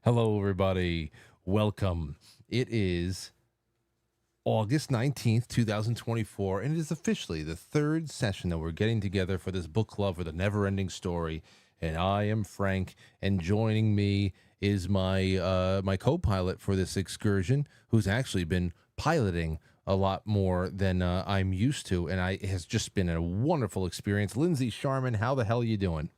Hello, everybody. Welcome. It is August 19th, 2024, and it is officially the third session that we're getting together for this book club for the Neverending story. And I am Frank, and joining me is my co-pilot for this excursion, who's actually been piloting a lot more than I'm used to, and it has just been a wonderful experience. Lindsay Sharman, how the hell are you doing?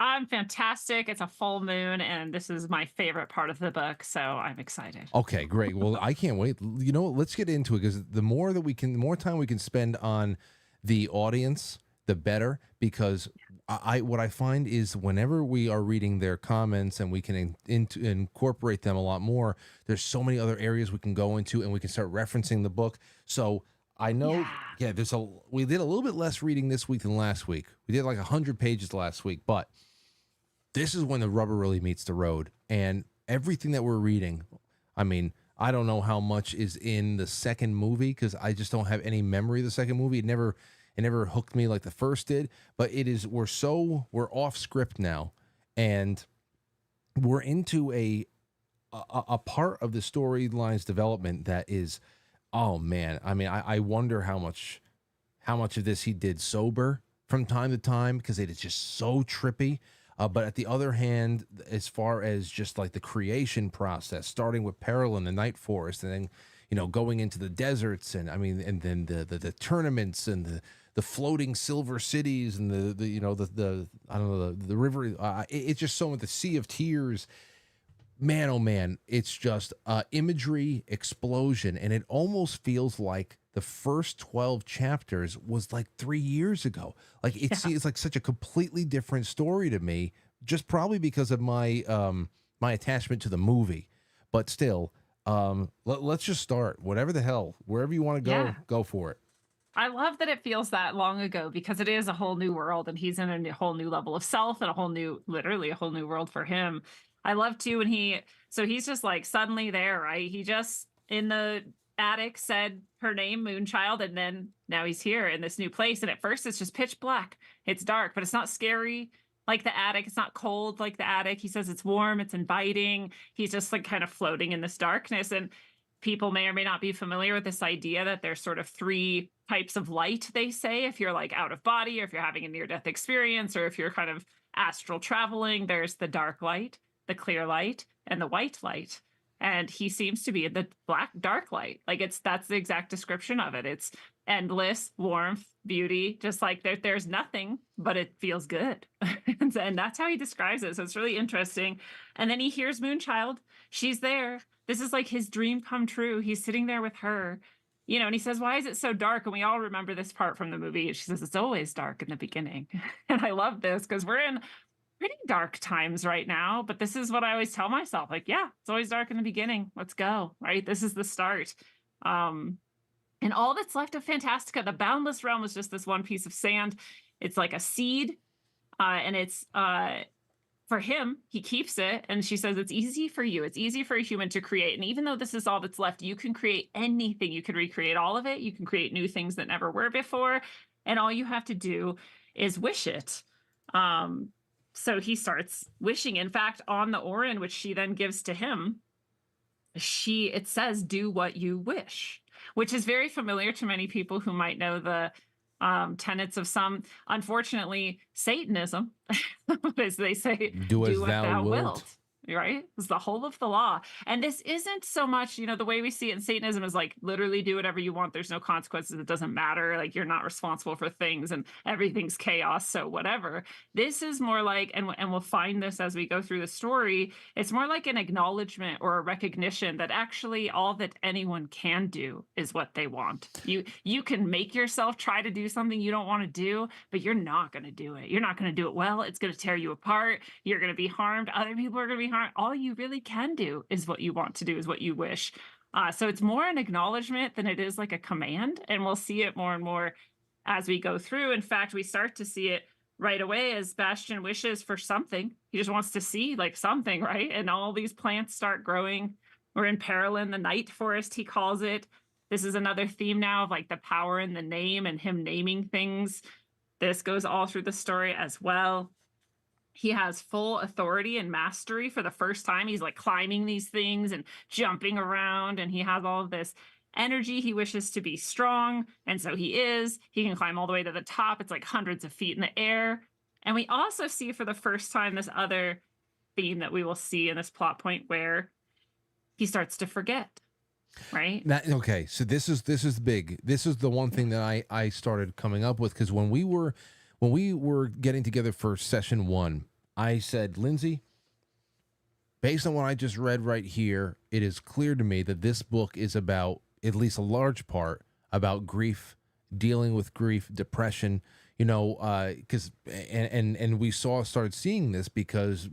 I'm fantastic. It's a full moon, and this is my favorite part of the book, so I'm excited. Okay, great. Well, I can't wait. You know what? Let's get into it because the more time we can spend on the audience, the better. Because what I find is whenever we are reading their comments and we can incorporate them a lot more, there's so many other areas we can go into and we can start referencing the book. So I know, Yeah. yeah, we did a little bit less reading this week than last week. We did like 100 pages last week, but this is when the rubber really meets the road. And everything that we're reading, I mean, I don't know how much is in the second movie because I just don't have any memory of the second movie. It never hooked me like the first did. But we're off script now, and we're into a part of the storyline's development that is, oh man. I mean, I wonder how much of this he did sober from time to time because it is just so trippy. But at the other hand, as far as just like the creation process, starting with Peril in the Night Forest, and then going into the deserts, and I mean, and then the tournaments and the floating silver cities and the I don't know the river. It's just so much, the Sea of Tears, man, oh man, it's just imagery explosion, and it almost feels like the first 12 chapters was like 3 years ago. Like Yeah. it's like such a completely different story to me, just probably because of my attachment to the movie. But still, let's just start. Whatever the hell, wherever you want to Yeah. go for it. I love that it feels that long ago because it is a whole new world and he's in a whole new level of self and a whole new, literally a whole new world for him. I love too when so he's just like suddenly there, right? He just in the attic said her name, Moonchild, and then now he's here in this new place. And at first it's just pitch black. It's dark, but it's not scary like the attic. It's not cold like the attic. He says it's warm, it's inviting. He's just like kind of floating in this darkness. And people may or may not be familiar with this idea that there's sort of three types of light, they say, if you're like out of body or if you're having a near death experience or if you're kind of astral traveling. There's the dark light, the clear light, and the white light. And he seems to be in the black dark light. Like that's the exact description of it. It's endless warmth, beauty, just like there's nothing, but it feels good. And that's how he describes it. So it's really interesting. And then he hears Moonchild. She's there. This is like his dream come true. He's sitting there with her, and he says, "Why is it so dark?" And we all remember this part from the movie. And she says, "It's always dark in the beginning." And I love this because we're in pretty dark times right now. But this is what I always tell myself, like, yeah, it's always dark in the beginning. Let's go, right? This is the start. Um, and all that's left of Fantastica, the boundless realm, is just this one piece of sand. It's like a seed, and it's for him, he keeps it. And she says, "It's easy for you. It's easy for a human to create. And even though this is all that's left, you can create anything. You can recreate all of it. You can create new things that never were before. And all you have to do is wish it." Um, so he starts wishing. In fact, on the Orin, which she then gives to him, it says, "Do what you wish," which is very familiar to many people who might know the tenets of some, unfortunately, Satanism, as they say, Do "Do as what thou thou wilt. wilt." Right? It's the whole of the law. And this isn't so much, the way we see it in Satanism is like literally do whatever you want. There's no consequences. It doesn't matter. Like you're not responsible for things and everything's chaos. So whatever. This is more like, and we'll find this as we go through the story, it's more like an acknowledgement or a recognition that actually all that anyone can do is what they want. You can make yourself try to do something you don't want to do, but you're not going to do it. You're not going to do it well. It's going to tear you apart. You're going to be harmed. Other people are going to be harmed. All you really can do is what you want to do, is what you wish. So it's more an acknowledgement than it is like a command. And we'll see it more and more as we go through. In fact, we start to see it right away as Bastian wishes for something. He just wants to see like something, right? And all these plants start growing. We're in Peril in the Night Forest, he calls it. This is another theme now of like the power in the name and him naming things. This goes all through the story as well. he has full authority and mastery for the first time. He's like climbing these things and jumping around, and he has all of this energy. He wishes to be strong, and so he is. He can climb all the way to the top. It's like hundreds of feet in the air. And we also see for the first time this other theme that we will see in this plot point where he starts to forget, right? Okay, so this is big. This is the one thing that I started coming up with, because when we were getting together for session one, I said, Lindsay, based on what I just read right here, it is clear to me that this book is about, at least a large part, about grief, dealing with grief, depression. Because and we started seeing this because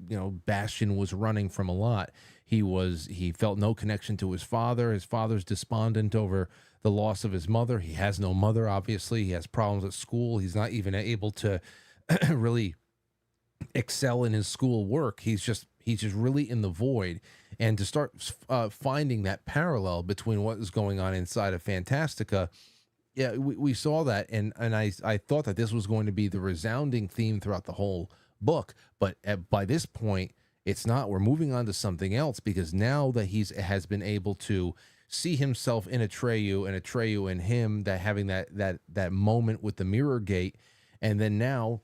Bastian was running from a lot. He felt no connection to his father. His father's despondent over the loss of his mother. He has no mother, obviously. He has problems at school. He's not even able to really excel in his school work. He's just really in the void. And to start finding that parallel between what is going on inside of Fantastica, yeah, we saw that, and I thought that this was going to be the resounding theme throughout the whole book. But by this point, it's not. We're moving on to something else, because now that has been able to see himself in Atreyu, and Atreyu in him, that having that moment with the mirror gate, and then now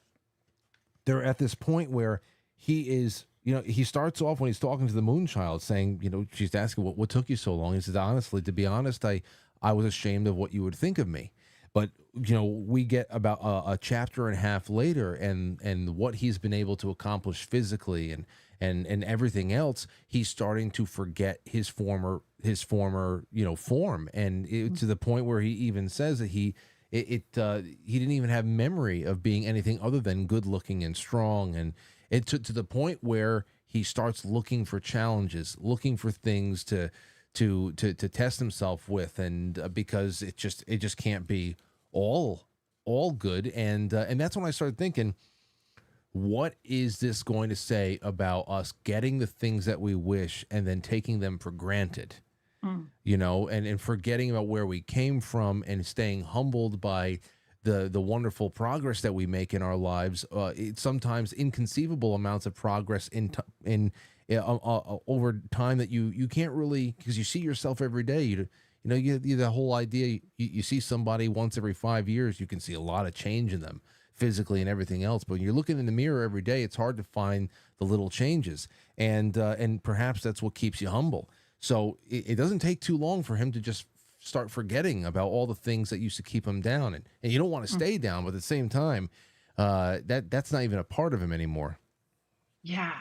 they're at this point where he is. He starts off when he's talking to the Moonchild, saying, she's asking, what took you so long? He says, honestly, to be honest, I was ashamed of what you would think of me. But, we get about a chapter and a half later, and what he's been able to accomplish physically and everything else, he's starting to forget his former form. And to the point where he even says that he didn't even have memory of being anything other than good looking and strong. And it to the point where he starts looking for challenges, looking for things to test himself with, and because it just can't be all good. And that's when I started thinking, what is this going to say about us getting the things that we wish and then taking them for granted? And forgetting about where we came from, and staying humbled by the wonderful progress that we make in our lives. It's sometimes inconceivable amounts of progress over time that you can't really, because you see yourself every day. You the whole idea. You see somebody once every 5 years, you can see a lot of change in them physically and everything else. But when you're looking in the mirror every day, it's hard to find the little changes, and perhaps that's what keeps you humble. So it doesn't take too long for him to just start forgetting about all the things that used to keep him down, and you don't want to stay down, but at the same time, that's not even a part of him anymore. Yeah.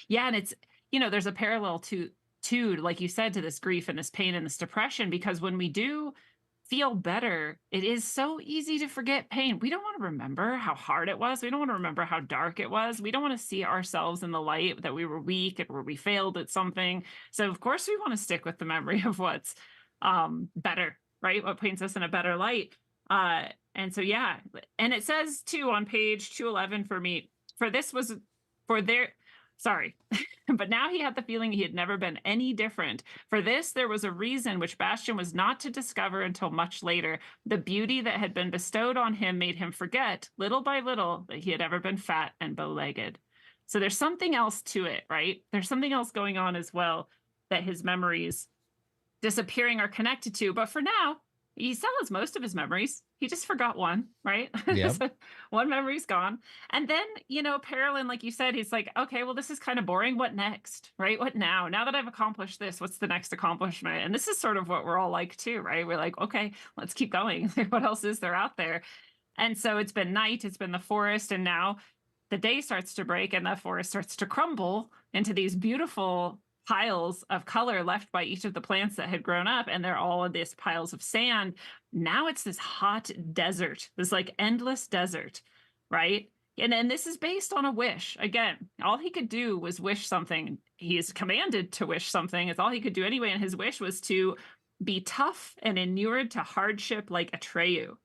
Yeah. And it's, there's a parallel to, like you said, to this grief and this pain and this depression, because when we do feel better, it is so easy to forget pain. We don't want to remember how hard it was. We don't want to remember how dark it was. We don't want to see ourselves in the light that we were weak and where we failed at something. So of course we want to stick with the memory of what's better, right? What paints us in a better light. And so, yeah. And it says too on page 211 for me, for this was for their, sorry, but now he had the feeling he had never been any different. For this, there was a reason which Bastian was not to discover until much later. The beauty that had been bestowed on him made him forget, little by little, that he had ever been fat and bow-legged. So there's something else to it, right? There's something else going on as well that his memories disappearing are connected to. But for now, he still has most of his memories. He just forgot one, right? Yep. So one memory's gone. And then, Parolin, like you said, he's like, okay, well, this is kind of boring. What next, right? What now? Now that I've accomplished this, what's the next accomplishment? And this is sort of what we're all like too, right? We're like, okay, let's keep going. What else is there out there? And so it's been night, it's been the forest, and now the day starts to break and the forest starts to crumble into these beautiful piles of color left by each of the plants that had grown up, and they're all of these piles of sand. Now it's this hot desert, this like endless desert, right? And then this is based on a wish. Again, all he could do was wish something. He is commanded to wish something. It's all he could do anyway, and his wish was to be tough and inured to hardship like Atreyu.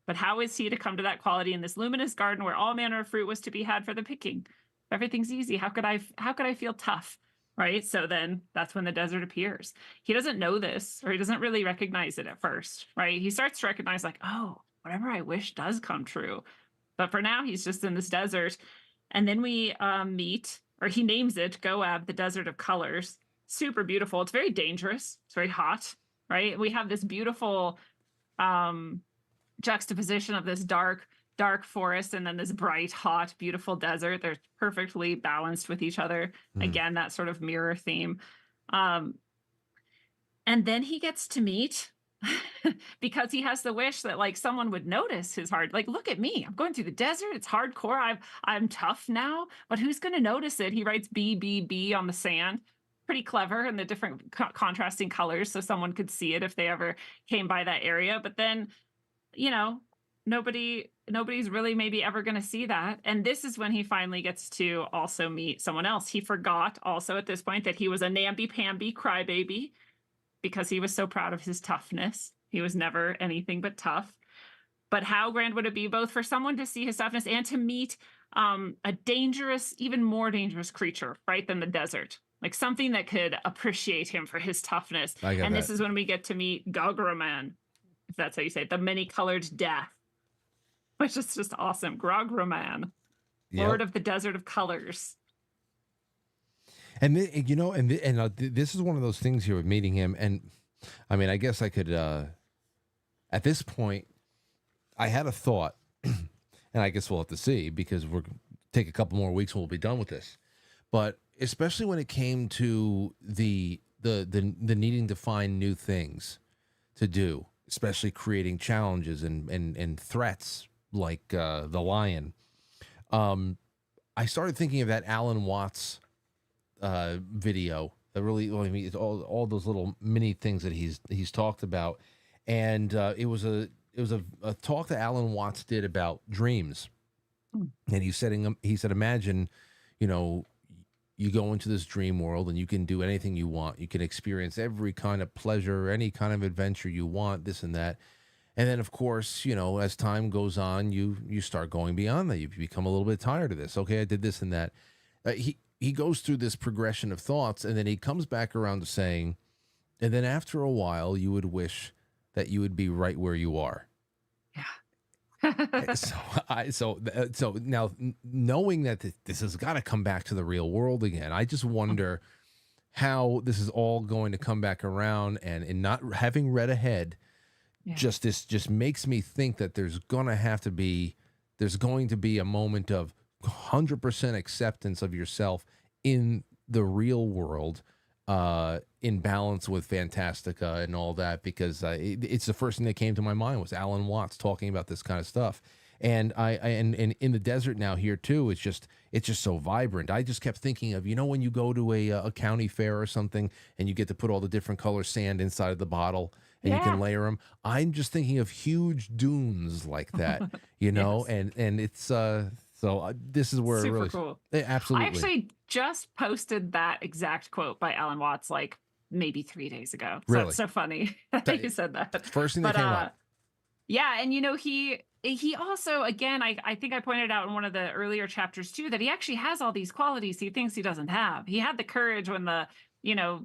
But how is he to come to that quality in this luminous garden where all manner of fruit was to be had for the picking? Everything's easy. How could I feel tough? Right? So then that's when the desert appears. He doesn't know this, or he doesn't really recognize it at first, right? He starts to recognize like, oh, whatever I wish does come true. But for now, he's just in this desert. And then we meet, or he names it Goab, the Desert of Colors. Super beautiful. It's very dangerous. It's very hot, right? We have this beautiful um, juxtaposition of this dark forest and then this bright, hot, beautiful desert. They're perfectly balanced with each other. Mm. Again, that sort of mirror theme. Um, and then he gets to meet because he has the wish that like someone would notice his hard, like, look at me, I'm going through the desert, it's hardcore, I'm tough now, but who's going to notice it? He writes B on the sand. Pretty clever, and the different contrasting colors so someone could see it if they ever came by that area. But then, you know, nobody's really maybe ever going to see that. And this is when he finally gets to also meet someone else. He forgot also at this point that he was a namby-pamby crybaby because he was so proud of his toughness. He was never anything but tough. But how grand would it be both for someone to see his toughness and to meet a dangerous, even more dangerous creature, right, than the desert? Like something that could appreciate him for his toughness. I get And that. this is when we get to meet Gograman, if that's how you say it, the many-colored death, which is just awesome. Grograman, Lord of the Desert of Colors. And you know, this is one of those things here with meeting him. And I mean, I guess I could, at this point, I had a thought, and I guess we'll have to see because we're take a couple more weeks and we'll be done with this. But especially when it came to the needing to find new things to do, especially creating challenges and threats like the lion. I started thinking of that Alan Watts video that really, well, I mean, it's all those little mini things that he's talked about, and it was a talk that Alan Watts did about dreams, and he said, imagine, you know, you go into this dream world and you can do anything you want. You can experience every kind of pleasure, any kind of adventure you want, this and that. And then, of course, you know, as time goes on, you start going beyond that. You become a little bit tired of this. Okay, I did this and that. He goes through this progression of thoughts, and then he comes back around to saying, and then after a while, you would wish that you would be right where you are. Yeah. So now knowing that this has got to come back to the real world again, I just wonder how this is all going to come back around, and in not having read ahead, just makes me think that there's going to be a moment of 100% acceptance of yourself in the real world, in balance with Fantastica and all that, because it's the first thing that came to my mind was Alan Watts talking about this kind of stuff. And and in the desert now here too, it's just so vibrant. I just kept thinking of, you know, when you go to a county fair or something and you get to put all the different color sand inside of the bottle and you can layer them. I'm just thinking of huge dunes like that, you know, and it's this is where super it really cool. absolutely. I actually just posted that exact quote by Alan Watts like maybe 3 days ago. So Really? it's so funny that you said that. First thing that came up. Yeah, and you know, he also, again, I think I pointed out in one of the earlier chapters too, that he actually has all these qualities he thinks he doesn't have. He had the courage when the, you know,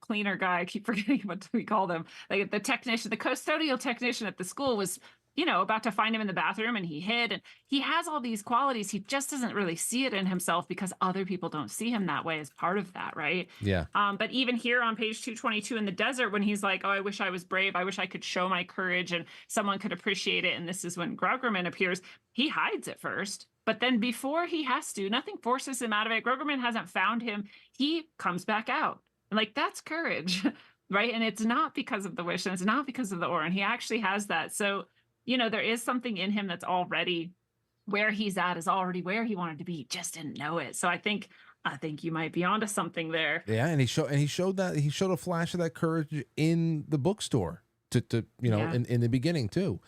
cleaner guy, I keep forgetting what we call them, like the technician, the custodial technician at the school was, you know, about to find him in the bathroom, and he hid. And he has all these qualities. He just doesn't really see it in himself because other people don't see him that way as part of that, right? Yeah. But even here on page 222 in the desert, when he's like, oh, I wish I was brave, I wish I could show my courage and someone could appreciate it, and this is when Grogerman appears, he hides at first. But then before he has to, nothing forces him out of it. Grogerman hasn't found him. He comes back out. And like, that's courage, right? And it's not because of the wish, and it's not because of the aura. And he actually has that. So, you know, there is something in him that's already where he's at, is already where he wanted to be, just didn't know it. So I think you might be onto something there. Yeah, and he showed a flash of that courage in the bookstore to you know, in the beginning too.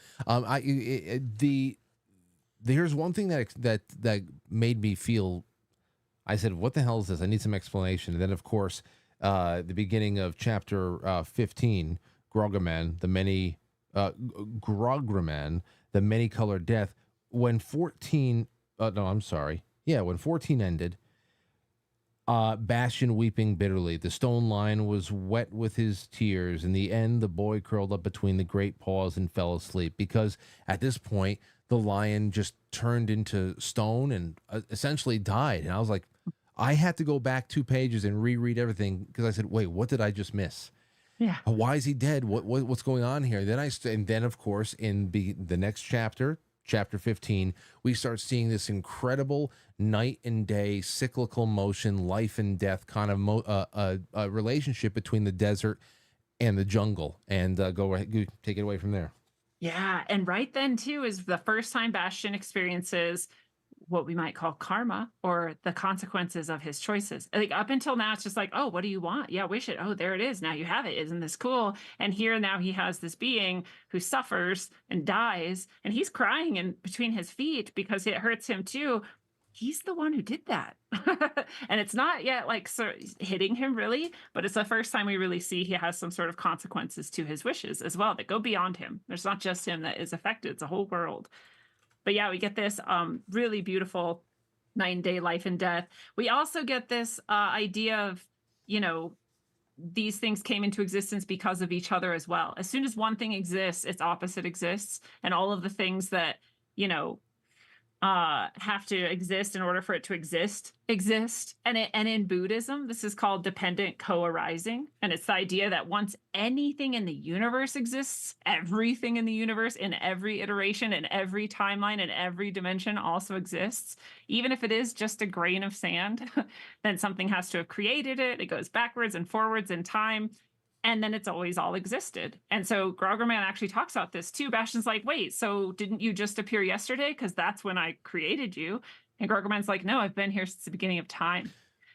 Here's one thing that made me feel, I said, what the hell is this? I need some explanation. And then of course, the beginning of chapter 15, Grograman, the many-colored death. When 14 ended, Bastion weeping bitterly, the stone lion was wet with his tears. In the end, the boy curled up between the great paws and fell asleep, because at this point the lion just turned into stone and essentially died. And I was like, I had to go back 2 pages and reread everything because I said, wait, what did I just miss? Yeah. Why is he dead? What's going on here? Then and then of course in the next chapter, chapter 15, we start seeing this incredible night and day cyclical motion, life and death kind of relationship between the desert and the jungle. And go ahead, take it away from there. Yeah, and right then too is the first time Bastion experiences what we might call karma or the consequences of his choices. Like up until now, it's just like, oh, what do you want? Yeah, wish it. Oh, there it is. Now you have it. Isn't this cool? And here now he has this being who suffers and dies, and he's crying in between his feet because it hurts him too. He's the one who did that. And it's not yet like hitting him really, but it's the first time we really see he has some sort of consequences to his wishes as well that go beyond him. There's not just him that is affected, it's a whole world. But yeah, we get this really beautiful 9-day life and death. We also get this idea of, you know, these things came into existence because of each other as well. As soon as one thing exists, its opposite exists. And all of the things that, you know, have to exist in order for it to exist. And in Buddhism, this is called dependent co-arising, and it's the idea that once anything in the universe exists, everything in the universe in every iteration, in every timeline, in every dimension also exists. Even if it is just a grain of sand, then something has to have created it. It goes backwards and forwards in time, and then it's always all existed. And so Groggerman actually talks about this too. Bastion's like, wait, so didn't you just appear yesterday? Because that's when I created you. And Groggerman's like, no, I've been here since the beginning of time. And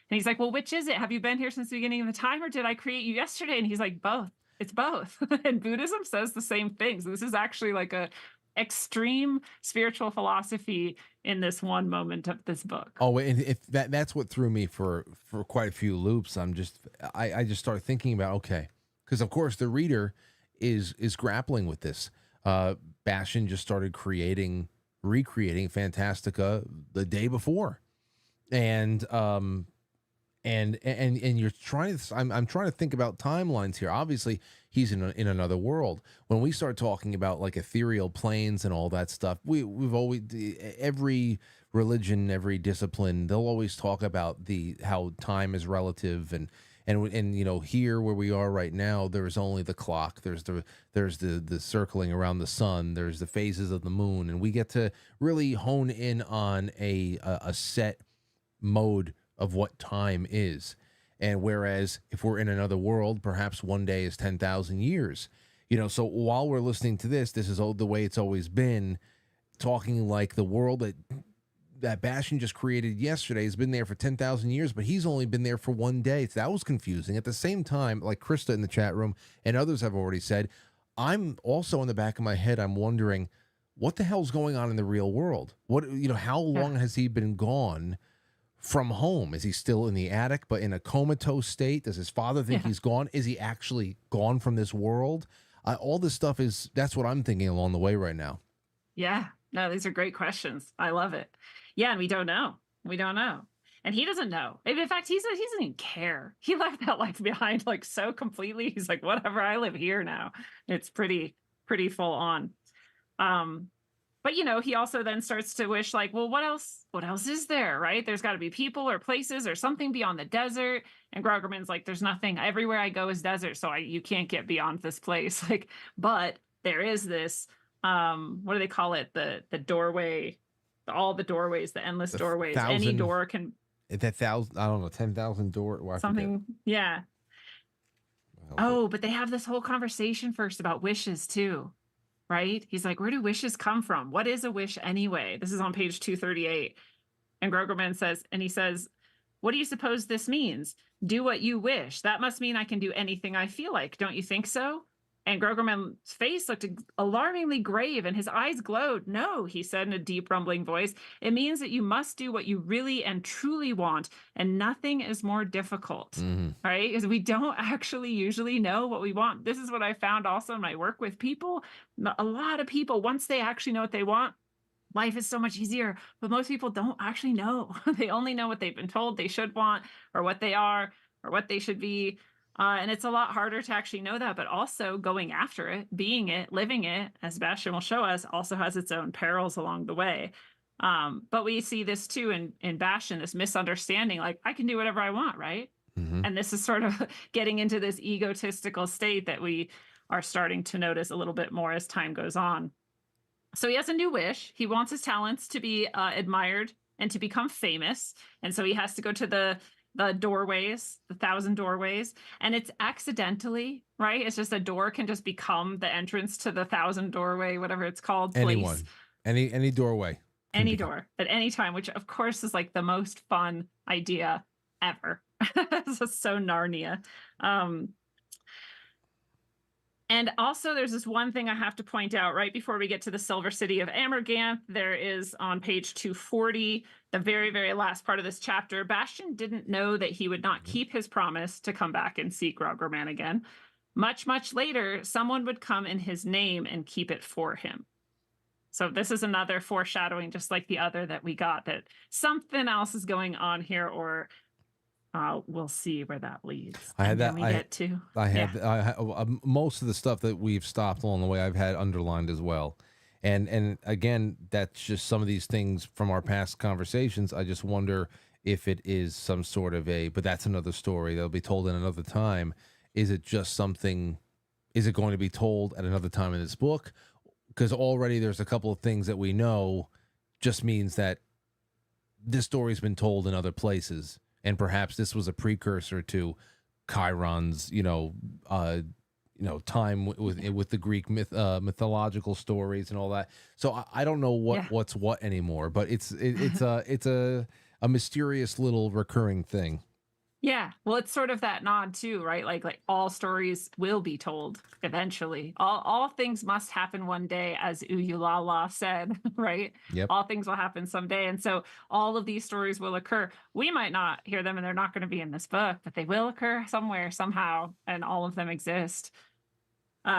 he's like, well, which is it? Have you been here since the beginning of the time, or did I create you yesterday? And he's like, both. It's both. And Buddhism says the same things. This is actually like a extreme spiritual philosophy in this one moment of this book. Oh, and if that's what threw me for quite a few loops. I just started thinking about, okay, because of course the reader is grappling with this. Bastion just started recreating Fantastica the day before, and you're trying to. I'm trying to think about timelines here. Obviously, he's in another world. When we start talking about like ethereal planes and all that stuff, we've always, every religion, every discipline, they'll always talk about how time is relative, and you know, here where we are right now, there's only the clock. There's the circling around the sun. There's the phases of the moon, and we get to really hone in on a set mode of what time is. And whereas if we're in another world, perhaps one day is 10,000 years. You know, so while we're listening to this is the way it's always been, talking like the world that Bastion just created yesterday has been there for 10,000 years, but he's only been there for one day. So that was confusing. At the same time, like Krista in the chat room and others have already said, I'm also in the back of my head, I'm wondering what the hell's going on in the real world? How long has he been gone from home? Is he still in the attic, but in a comatose state? Does his father think he's gone? Is he actually gone from this world? All this stuff that's what I'm thinking along the way right now. Yeah, no, these are great questions. I love it. Yeah, and we don't know. We don't know. And he doesn't know. In fact, he doesn't even care. He left that life behind like so completely. He's like, whatever, I live here now. It's pretty full on. But you know, he also then starts to wish like, well, what else is there, right? There's got to be people or places or something beyond the desert. And Groggerman's like, there's nothing. Everywhere I go is desert, so you can't get beyond this place. Like, but there is this, what do they call it? The doorway, all the doorways, the endless doorways. Any door can. That 1,000, I don't know, 10,000 door. Well, something, yeah. Oh, but they have this whole conversation first about wishes too. Right? He's like, where do wishes come from? What is a wish anyway? This is on page 238. And Groggerman says, what do you suppose this means? Do what you wish. That must mean I can do anything I feel like. Don't you think so? And Groggerman's face looked alarmingly grave and his eyes glowed. No, he said in a deep rumbling voice. It means that you must do what you really and truly want, and nothing is more difficult. Mm-hmm. Right? Because we don't actually usually know what we want. This is what I found also in my work with people. A lot of people, once they actually know what they want, life is so much easier. But most people don't actually know. They only know what they've been told they should want, or what they are, or what they should be. And it's a lot harder to actually know that, but also going after it, being it, living it, as Bastion will show us, also has its own perils along the way. But we see this too in Bastion, this misunderstanding, like I can do whatever I want, right? Hmm. And this is sort of getting into this egotistical state that we are starting to notice a little bit more as time goes on. So he has a new wish. He wants his talents to be admired and to become famous. And so he has to go to the doorways, the 1,000 doorways, and it's accidentally, right? It's just a door can just become the entrance to the 1,000 doorway, whatever it's called, place. Anyone, any doorway can Any become. door at any time, which of course is like the most fun idea ever. This is so Narnia. Um, And also, there's this one thing I have to point out right before we get to the Silver City of Amerganth. There is on page 240, the very, very last part of this chapter. Bastion didn't know that he would not keep his promise to come back and seek Rogerman again. Much, much later, someone would come in his name and keep it for him. So this is another foreshadowing, just like the other that we got, that something else is going on here, or we'll see where that leads. I had And then that. we get to I yeah. had. Most of the stuff that we've stopped along the way, I've had underlined as well. And again, that's just some of these things from our past conversations. I just wonder if it is some sort of a. But that's another story that'll be told in another time. Is it just something? Is it going to be told at another time in this book? Because already there's a couple of things that we know. Just means that this story's been told in other places, and perhaps this was a precursor to Chiron's, time with the Greek mythological stories and all that. So I don't know Yeah. what's what anymore, but it's a mysterious little recurring thing. Yeah. Well, it's sort of that nod too, right? Like all stories will be told eventually. All things must happen one day, as Uyulala said, right? Yep. All things will happen someday. And so all of these stories will occur. We might not hear them and they're not going to be in this book, but they will occur somewhere, somehow, and all of them exist.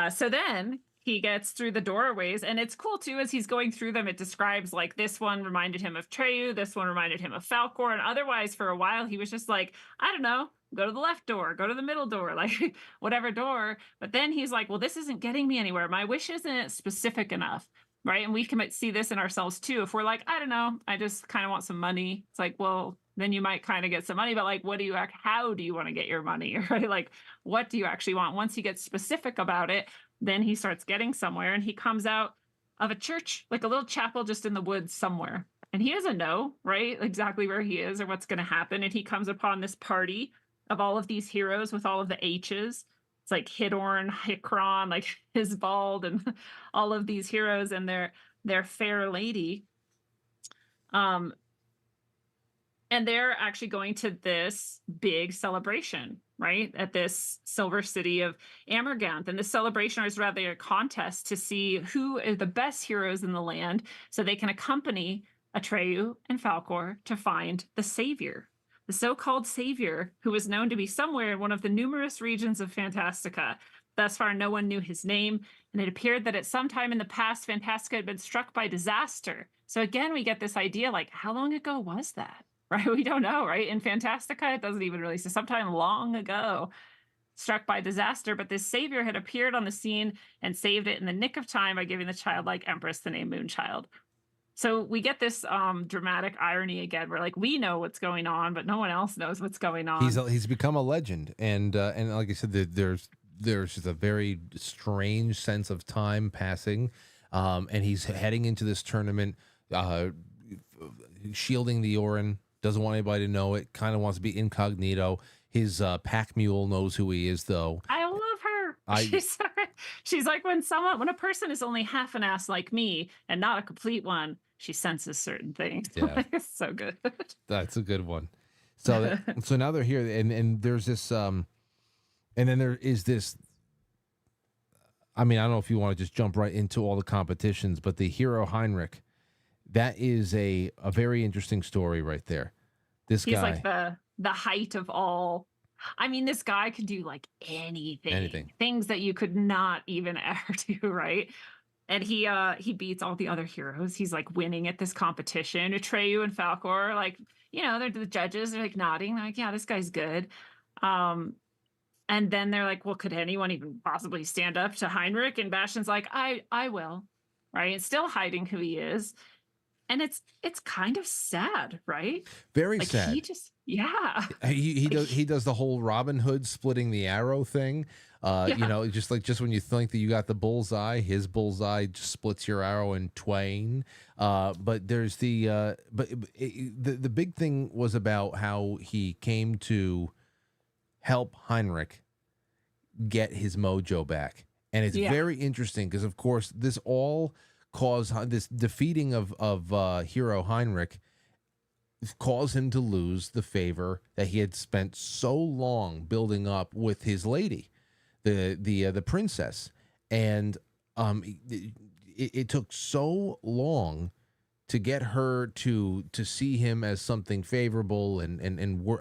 So then he gets through the doorways, and it's cool too as he's going through them. It describes like this one reminded him of Treyu, this one reminded him of Falcor, and otherwise for a while he was just like, I don't know, go to the left door, go to the middle door, like whatever door. But then he's like, well, this isn't getting me anywhere. My wish isn't specific enough. Right. And we can see this in ourselves too. If we're like, I don't know, I just kind of want some money. It's like, well, then you might kind of get some money, but like, what do you how do you want to get your money? Right. Like, what do you actually want? Once he gets specific about it, then he starts getting somewhere, and he comes out of a church, like a little chapel just in the woods somewhere. And he doesn't know, right, exactly where he is or what's going to happen. And he comes upon this party of all of these heroes with all of the H's. It's like Hidorn, Hikron, like Hisbald, and all of these heroes and their fair lady. And they're actually going to this big celebration, right, at this Silver City of Amerganth. And the celebration is rather a contest to see who are the best heroes in the land, so they can accompany Atreyu and Falcor to find the savior, the so-called savior, who was known to be somewhere in one of the numerous regions of Fantastica. Thus far, no one knew his name, and it appeared that at some time in the past, Fantastica had been struck by disaster. So again, we get this idea, like, how long ago was that? Right? We don't know, right? In Fantastica, it doesn't even really say sometime long ago, struck by disaster, but this savior had appeared on the scene and saved it in the nick of time by giving the childlike empress the name Moonchild. So we get this dramatic irony again, where like we know what's going on, but no one else knows what's going on. He's become a legend, and like I said, there's just a very strange sense of time passing, and he's heading into this tournament, shielding the Orin. Doesn't want anybody to know it. Kind of wants to be incognito. His pack mule knows who he is, though. I love her. She's like when a person is only half an ass like me and not a complete one, she senses certain things. Yeah. It's so good. That's a good one. So so now they're here, and there's this and then there is this. I mean, I don't know if you want to just jump right into all the competitions, but the hero Heinrich. That is a very interesting story right there. He's like the height of all. I mean, this guy could do like anything. Things that you could not even ever do, right? And he beats all the other heroes. He's like winning at this competition. Atreyu and Falcor, like, they're the judges. They're like nodding. They're like, yeah, this guy's good. And then they're like, well, could anyone even possibly stand up to Heinrich? And Bastion's like, I will, right? And still hiding who he is. And it's kind of sad, right? Very Like he sad. just, yeah. He does the whole Robin Hood splitting the arrow thing. You Yeah. know, just when you think that you got the bullseye, his bullseye just splits your arrow in twain. But there's the big thing was about how he came to help Heinrich get his mojo back, and it's Yeah. very interesting because, of course, this all caused this defeating of hero Heinrich caused him to lose the favor that he had spent so long building up with his lady, the princess, and it took so long to get her to see him as something favorable and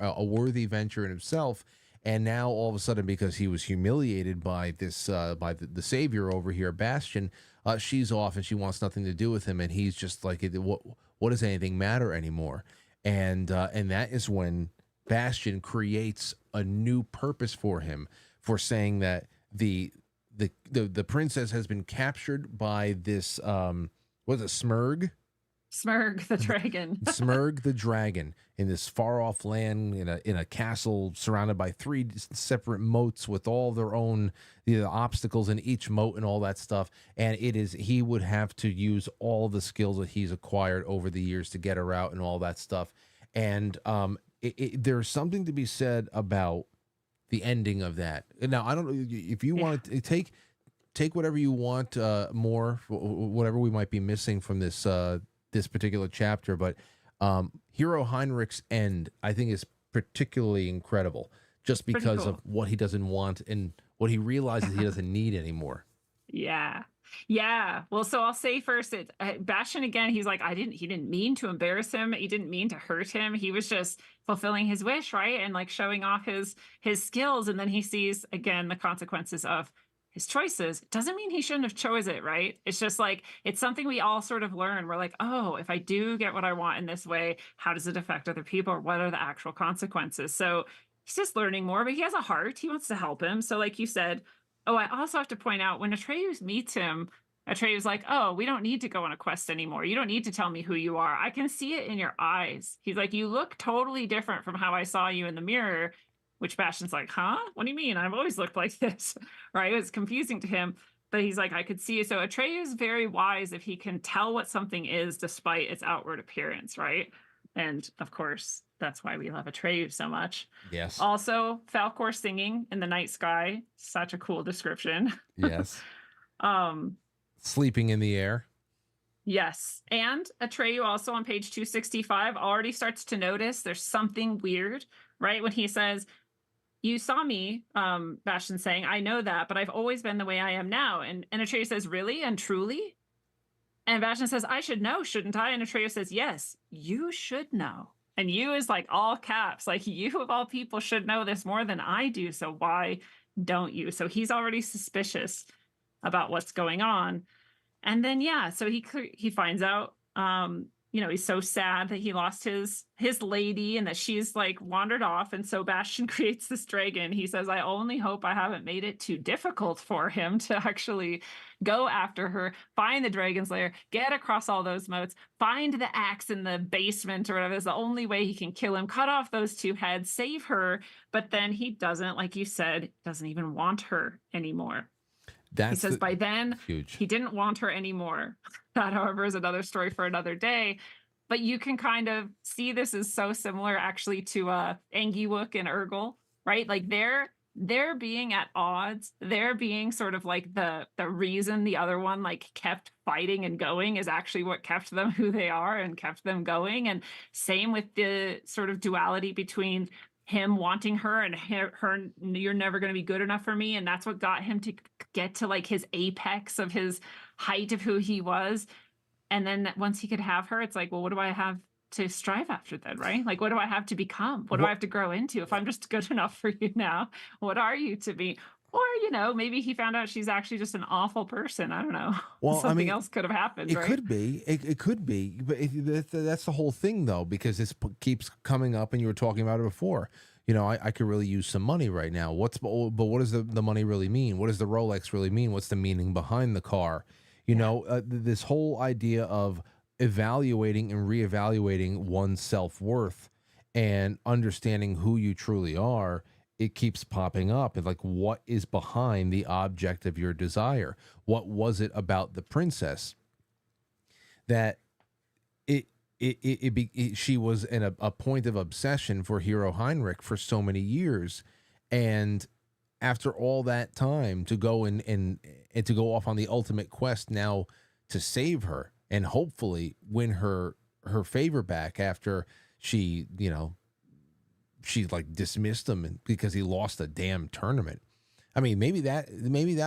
a worthy venture in himself. And now all of a sudden, because he was humiliated by this by the savior over here, Bastion, she's off and she wants nothing to do with him, and he's just like, what does anything matter anymore? And that is when Bastion creates a new purpose for him, for saying that the princess has been captured by this was it Smurg? Smurg the dragon. Smurg the dragon, in this far off land, in a castle surrounded by 3 separate moats with all their own obstacles in each moat and all that stuff. And he would have to use all the skills that he's acquired over the years to get her out and all that stuff. And there's something to be said about the ending of that. Now, I don't know if you want to take whatever you want, more, whatever we might be missing from this particular chapter, but Hero Heinrich's end, I think, is particularly incredible, just because of what he doesn't want and what he realizes he doesn't need anymore. Yeah. Yeah. Well, so I'll say first, Bastion again, he's like, he didn't mean to embarrass him. He didn't mean to hurt him. He was just fulfilling his wish, right? And like showing off his skills. And then he sees again the consequences of his choices. It doesn't mean he shouldn't have chose it, right? It's just like, it's something we all sort of learn. We're like, oh, if I do get what I want in this way, how does it affect other people? Or what are the actual consequences? So he's just learning more, but he has a heart. He wants to help him. So like you said, oh, I also have to point out, when Atreus meets him, Atreus like, oh, we don't need to go on a quest anymore. You don't need to tell me who you are. I can see it in your eyes. He's like, you look totally different from how I saw you in the mirror. Which Bastion's like, huh? What do you mean? I've always looked like this, right? It was confusing to him, but he's like, I could see it. So Atreus is very wise if he can tell what something is despite its outward appearance, right? And of course, that's why we love Atreus so much. Yes. Also, Falcor singing in the night sky, such a cool description. Yes. Sleeping in the air. Yes. And Atreyu also on page 265 already starts to notice there's something weird, right? When he says, you saw me, Bastion saying, I know that, but I've always been the way I am now. And Atreyu says, really and truly? And Bastion says, I should know, shouldn't I? And Atreyu says, yes, you should know. And you is like all caps, like you of all people should know this more than I do. So why don't you? So he's already suspicious about what's going on. And then, yeah, so he finds out, he's so sad that he lost his lady and that she's like wandered off. And so Bastion creates this dragon. He says, I only hope I haven't made it too difficult for him to actually go after her, find the dragon's lair, get across all those moats, find the axe in the basement or whatever. It's the only way he can kill him, cut off those 2 heads, save her. But then he doesn't, like you said, doesn't even want her anymore. He says by then huge. He didn't want her anymore. That, however, is another story for another day. But you can kind of see this is so similar actually to Engiwook and Urgel, right? Like they're being at odds. They're being sort of like the reason the other one like kept fighting and going is actually what kept them who they are and kept them going. And same with the sort of duality between him wanting her and her you're never going to be good enough for me. And that's what got him to get to like his apex of his height of who he was. And then once he could have her, it's like, well, what do I have to strive after then, right? Like, what do I have to become? What do I have to grow into? If I'm just good enough for you now, what are you to me? Or, maybe he found out she's actually just an awful person. I don't know. Well, something else could have happened, right? Could be. It could be. But that's the whole thing, though, because this keeps coming up, and you were talking about it before. I could really use some money right now. But what does the money really mean? What does the Rolex really mean? What's the meaning behind the car? Yeah. This whole idea of evaluating and reevaluating one's self-worth and understanding who you truly are, it keeps popping up. And like, what is behind the object of your desire? What was it about the princess that she was a point of obsession for Hero Heinrich for so many years, and after all that time to go and to go off on the ultimate quest now to save her and hopefully win her favor back after she like dismissed him because he lost a damn tournament. I mean, maybe that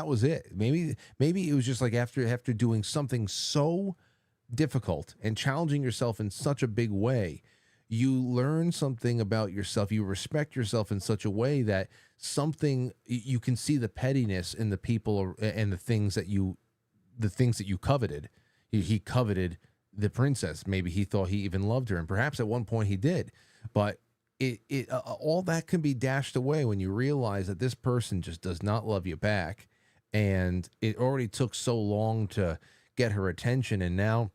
was it. Maybe it was just like after doing something so difficult and challenging yourself in such a big way, you learn something about yourself. You respect yourself in such a way that you can see the pettiness in the people and the things that you coveted. He coveted the princess. Maybe he thought he even loved her, and perhaps at one point he did. But all that can be dashed away when you realize that this person just does not love you back, and it already took so long to get her attention, and now,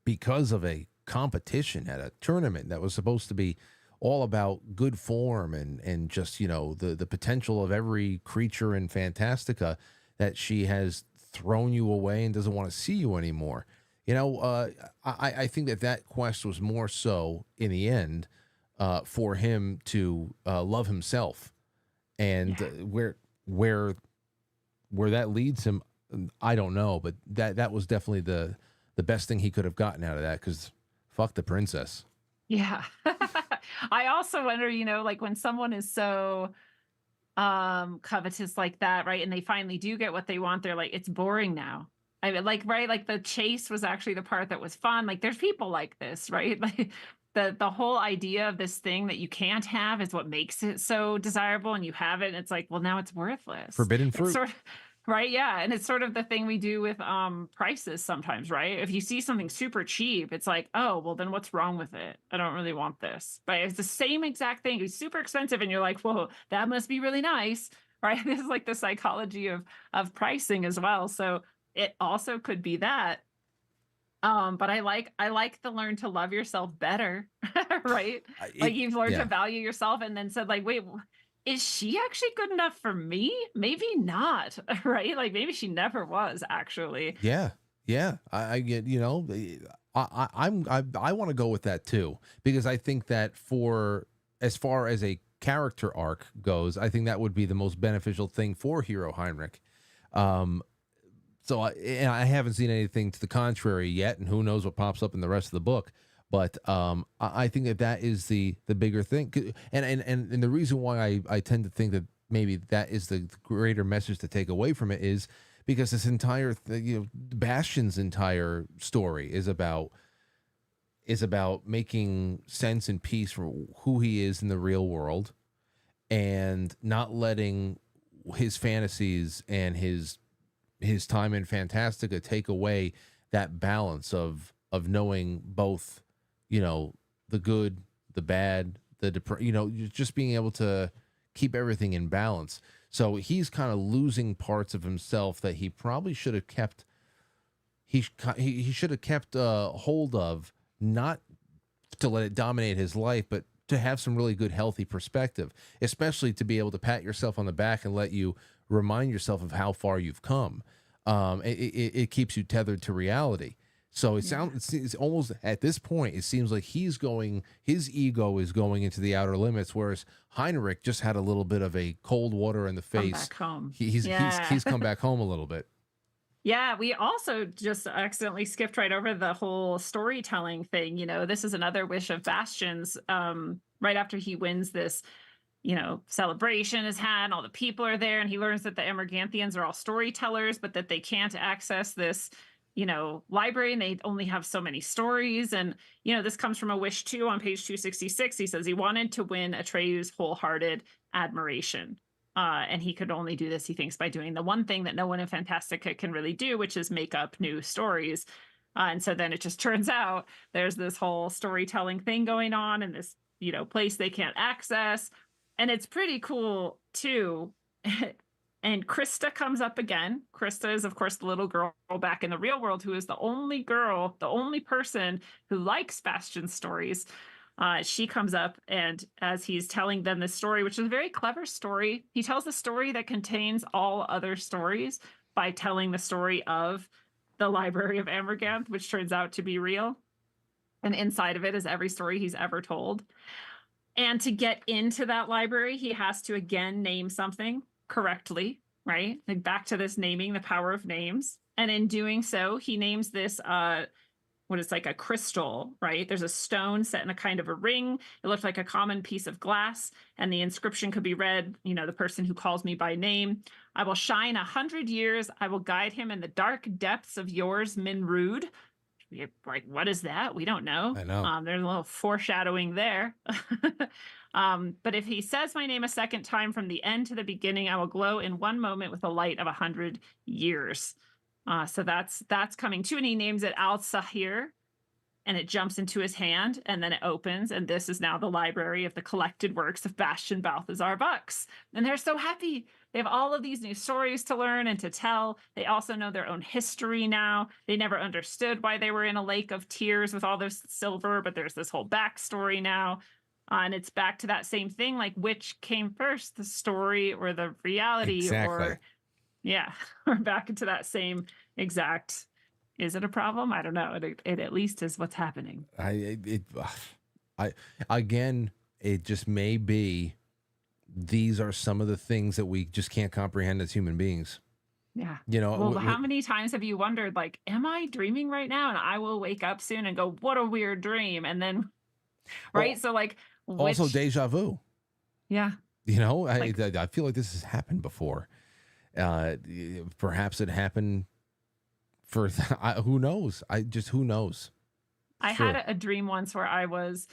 because of a competition at a tournament that was supposed to be all about good form and just the potential of every creature in Fantastica, that she has thrown you away and doesn't want to see you anymore. I think that quest was more so in the end for him to love himself, and Yeah. where that leads him, I don't know, but that was definitely the best thing he could have gotten out of that, because fuck the princess. Yeah. I also wonder, like when someone is so covetous like that, right? And they finally do get what they want, they're like, it's boring now. I mean, like, right, like the chase was actually the part that was fun. Like there's people like this, right? Like the whole idea of this thing that you can't have is what makes it so desirable, and you have it, and it's like, well, now it's worthless. Forbidden It's fruit. sort of right, yeah. And it's sort of the thing we do with prices sometimes, right? If you see something super cheap, it's like, oh, well, then what's wrong with it? I don't really want this. But it's the same exact thing. It's super expensive, and you're like, whoa, that must be really nice. Right. This is like the psychology of pricing as well. So it also could be that. But I like to learn to love yourself better, right? Like you've learned to Yeah, value yourself and then said, like, wait, is she actually good enough for me? Maybe not, right? Like maybe she never was actually. yeah, yeah. I get, I want to go with that too, because I think that for as far as a character arc goes, I think that would be the most beneficial thing for Hero Heinrich. Um, and I haven't seen anything to the contrary yet, and who knows what pops up in the rest of the book. But I think that is the bigger thing, and the reason why I tend to think that maybe that is the greater message to take away from it is because this entire Bastion's entire story is about making sense and peace for who he is in the real world, and not letting his fantasies and his time in Fantastica take away that balance of knowing both, the good, the bad, just being able to keep everything in balance. So he's kind of losing parts of himself that he probably should have kept. He should have kept hold of, not to let it dominate his life, but to have some really good, healthy perspective, especially to be able to pat yourself on the back and let you remind yourself of how far you've come. It keeps you tethered to reality. So Yeah. it's almost at this point, it seems like his ego is going into the outer limits, whereas Heinrich just had a little bit of a cold water in the Come face. back home. He's Yeah. come back home a little bit. Yeah, we also just accidentally skipped right over the whole storytelling thing. This is another wish of Bastion's. Right after he wins this, celebration is had, and all the people are there, and he learns that the Emerganthians are all storytellers, but that they can't access this, library, and they only have so many stories. And, this comes from a wish too on page 266. He says he wanted to win Atreyu's wholehearted admiration. And he could only do this, he thinks, by doing the one thing that no one in Fantastica can really do, which is make up new stories. And so then it just turns out there's this whole storytelling thing going on in this, place they can't access. And it's pretty cool too. And Krista comes up again. Krista is, of course, the little girl back in the real world who is the only girl, the only person who likes Bastion's stories. She comes up, and as he's telling them this story, which is a very clever story, he tells a story that contains all other stories by telling the story of the Library of Amerganth, which turns out to be real. And inside of it is every story he's ever told. And to get into that library, he has to again name something correctly, right? Like back to this naming, the power of names. And in doing so, he names this what is like a crystal, right? There's a stone set in a kind of a ring. It looked like a common piece of glass, and the inscription could be read, you know, the person who calls me by name. I will shine 100 years. I will guide him in the dark depths of yours, Minrude. Like, what is that? We don't know. I know. There's a little foreshadowing there. But if he says my name a second time from the end to the beginning, I will glow in one moment with a light of 100 years. So that's coming too. And he names it Al Sahir, and it jumps into his hand, and then it opens, and this is now the library of the collected works of Bastian Balthazar Bucks. And they're so happy. They have all of these new stories to learn and to tell. They also know their own history now. They never understood why they were in a lake of tears with all this silver, but there's this whole backstory now. And it's back to that same thing, like which came first, the story or the reality? Exactly. Or yeah, we're back into that same exact. Is it a problem? I don't know. It at least is what's happening. Again, it just may be these are some of the things that we just can't comprehend as human beings. Yeah. You know, well, how many times have you wondered, like, am I dreaming right now? And I will wake up soon and go, what a weird dream. And then, right? Well, so like, also deja vu. Yeah. You know, I feel like this has happened before. Perhaps it happened for who knows? Who knows? I had a dream once where I was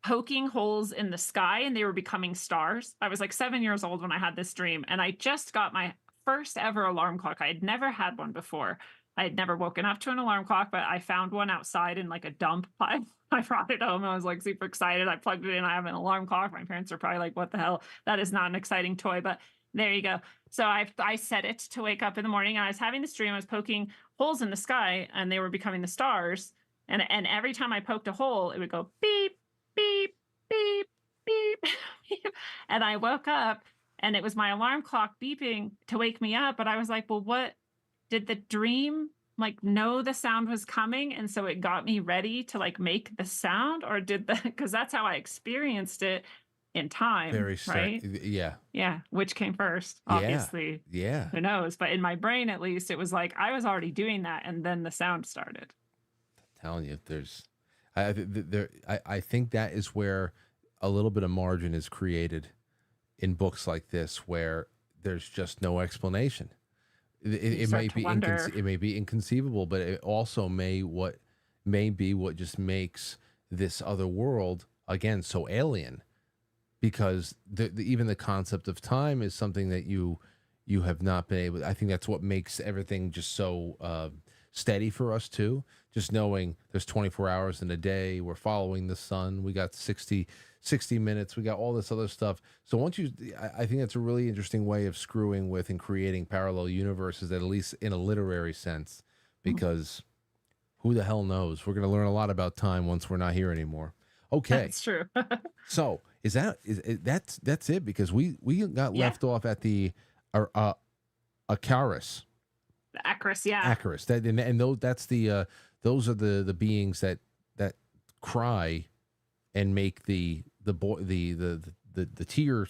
poking holes in the sky and they were becoming stars. I was like 7 years old when I had this dream, and I just got my first ever alarm clock. I had never had one before. I had never woken up to an alarm clock, but I found one outside in like a dump. I brought it home. I was like super excited. I plugged it in. I have an alarm clock. My parents are probably like, what the hell? That is not an exciting toy, but there you go. So I set it to wake up in the morning, and I was having this dream. I was poking holes in the sky, and they were becoming the stars. And every time I poked a hole, it would go beep, beep, beep, beep, beep. And I woke up, and it was my alarm clock beeping to wake me up. But I was like, well, what did the dream like know the sound was coming? And so it got me ready to like make the sound, or did the, because that's how I experienced it in time. Very right? Yeah. Which came first? Obviously. Yeah. Who knows? But in my brain, at least, it was like I was already doing that, and then the sound started. I'm telling you, I think that is where a little bit of margin is created in books like this, where there's just no explanation. It may be inconceivable, but it also may be what just makes this other world again so alien. Because even the concept of time is something that you have not been able. I think that's what makes everything just so steady for us too. Just knowing there's 24 hours in a day, we're following the sun. We got 60 minutes. We got all this other stuff. So I think that's a really interesting way of screwing with and creating parallel universes, at least in a literary sense. Because who the hell knows? We're going to learn a lot about time once we're not here anymore. Okay, that's true. So that's it, because we got left off at the Acaris. The Acaris, yeah. Acaris. Those are the beings that cry and make the tear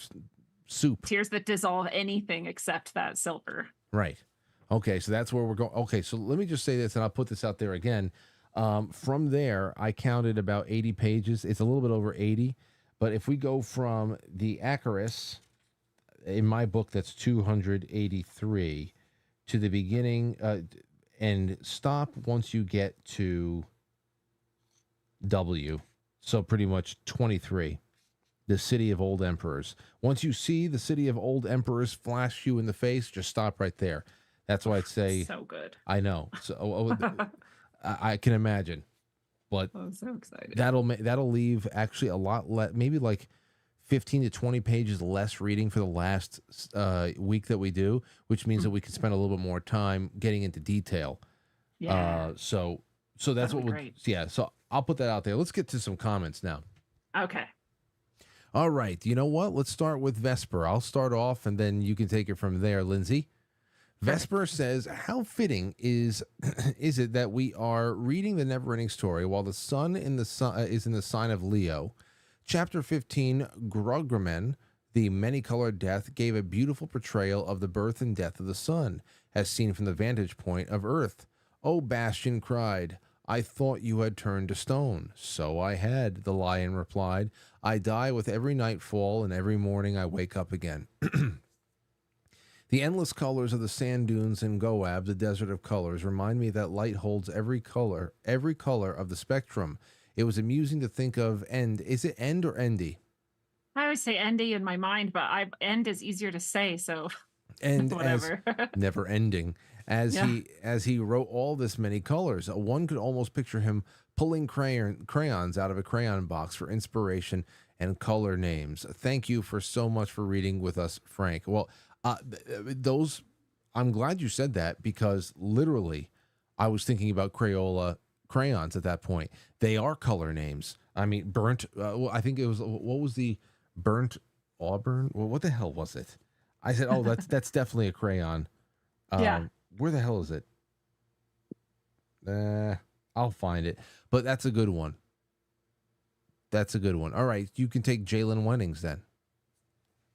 soup. Tears that dissolve anything except that silver. Right. Okay, so that's where we're going. Okay, so let me just say this, and I'll put this out there again. From there, I counted about 80 pages. It's a little bit over 80. But if we go from the Acaris, in my book, that's 283, to the beginning, and stop once you get to W. So pretty much 23, the City of Old Emperors. Once you see the City of Old Emperors flash you in the face, just stop right there. That's why I'd say... So good. I know. So I can imagine. But I'm so excited. That'll leave actually a lot less, maybe like 15 to 20 pages less reading for the last week that we do, which means that we can spend a little bit more time getting into detail. Yeah. So that's That'll what be we'll, great. yeah. So I'll put that out there. Let's get to some comments now. Okay. All right. You know what? Let's start with Vesper. I'll start off and then you can take it from there, Lindsay. Vesper says, how fitting is is it that we are reading the Neverending story while the sun is in the sign of Leo? Chapter 15, Grogramen, the many-colored death, gave a beautiful portrayal of the birth and death of the sun, as seen from the vantage point of Earth. Oh, Bastion cried, I thought you had turned to stone. So I had, the lion replied. I die with every nightfall, and every morning I wake up again. The endless colors of the sand dunes in Goab, the desert of colors, remind me that light holds every color of the spectrum. It was amusing to think of End. Is it End or Endy? I always say Endy in my mind, but End is easier to say, so And as whatever. never ending. As Yeah. he wrote all this many colors, one could almost picture him pulling crayons out of a crayon box for inspiration and color names. Thank you for so much for reading with us, Frank. Well, those, I'm glad you said that because literally I was thinking about Crayola crayons at that point. They are color names. I mean, burnt, I think it was, what was the burnt auburn? Well, what the hell was it? I said, oh, that's definitely a crayon. Yeah. Where the hell is it? I'll find it. But that's a good one. That's a good one. All right, you can take Jalen Wennings then.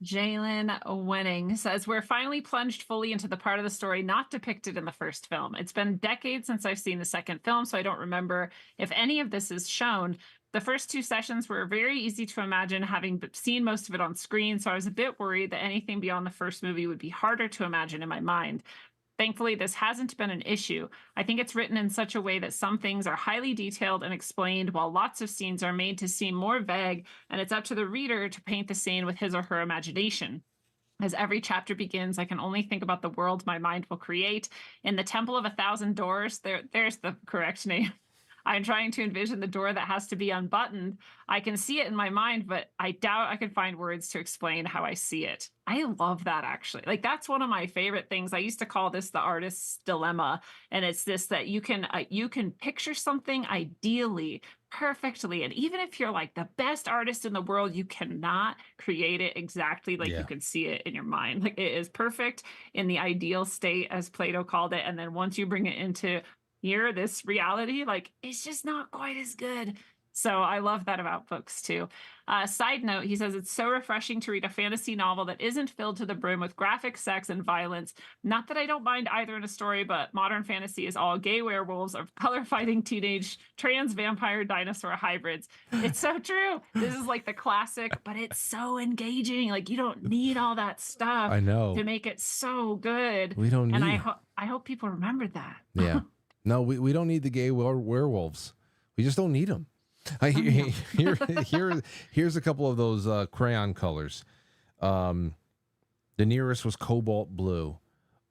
Jalen Wenning says, we're finally plunged fully into the part of the story not depicted in the first film. It's been decades since I've seen the second film, so I don't remember if any of this is shown. The first two sessions were very easy to imagine, having seen most of it on screen, so I was a bit worried that anything beyond the first movie would be harder to imagine in my mind. Thankfully, this hasn't been an issue. I think it's written in such a way that some things are highly detailed and explained, while lots of scenes are made to seem more vague, and it's up to the reader to paint the scene with his or her imagination. As every chapter begins, I can only think about the world my mind will create. In the Temple of 1,000 Doors, there's the correct name. I'm trying to envision the door that has to be unbuttoned. I can see it in my mind, but I doubt I can find words to explain how I see it. I love that, actually. Like, that's one of my favorite things. I used to call this the artist's dilemma, and it's this, that you can picture something ideally, perfectly, and even if you're like the best artist in the world, you cannot create it exactly like you can see it in your mind. Like, it is perfect in the ideal state, as Plato called it, and then once you bring it into here, this reality, like, it's just not quite as good. So I love that about books too. Side note, he says, it's so refreshing to read a fantasy novel that isn't filled to the brim with graphic sex and violence. Not that I don't mind either in a story, but modern fantasy is all gay werewolves or color fighting teenage trans vampire dinosaur hybrids. It's so true. This is like the classic, but it's so engaging. Like, you don't need all that stuff I know. to make it so good. We don't need. And I hope people remember that. Yeah. No, we don't need the gay werewolves. We just don't need them. Here's a couple of those crayon colors. The nearest was cobalt blue.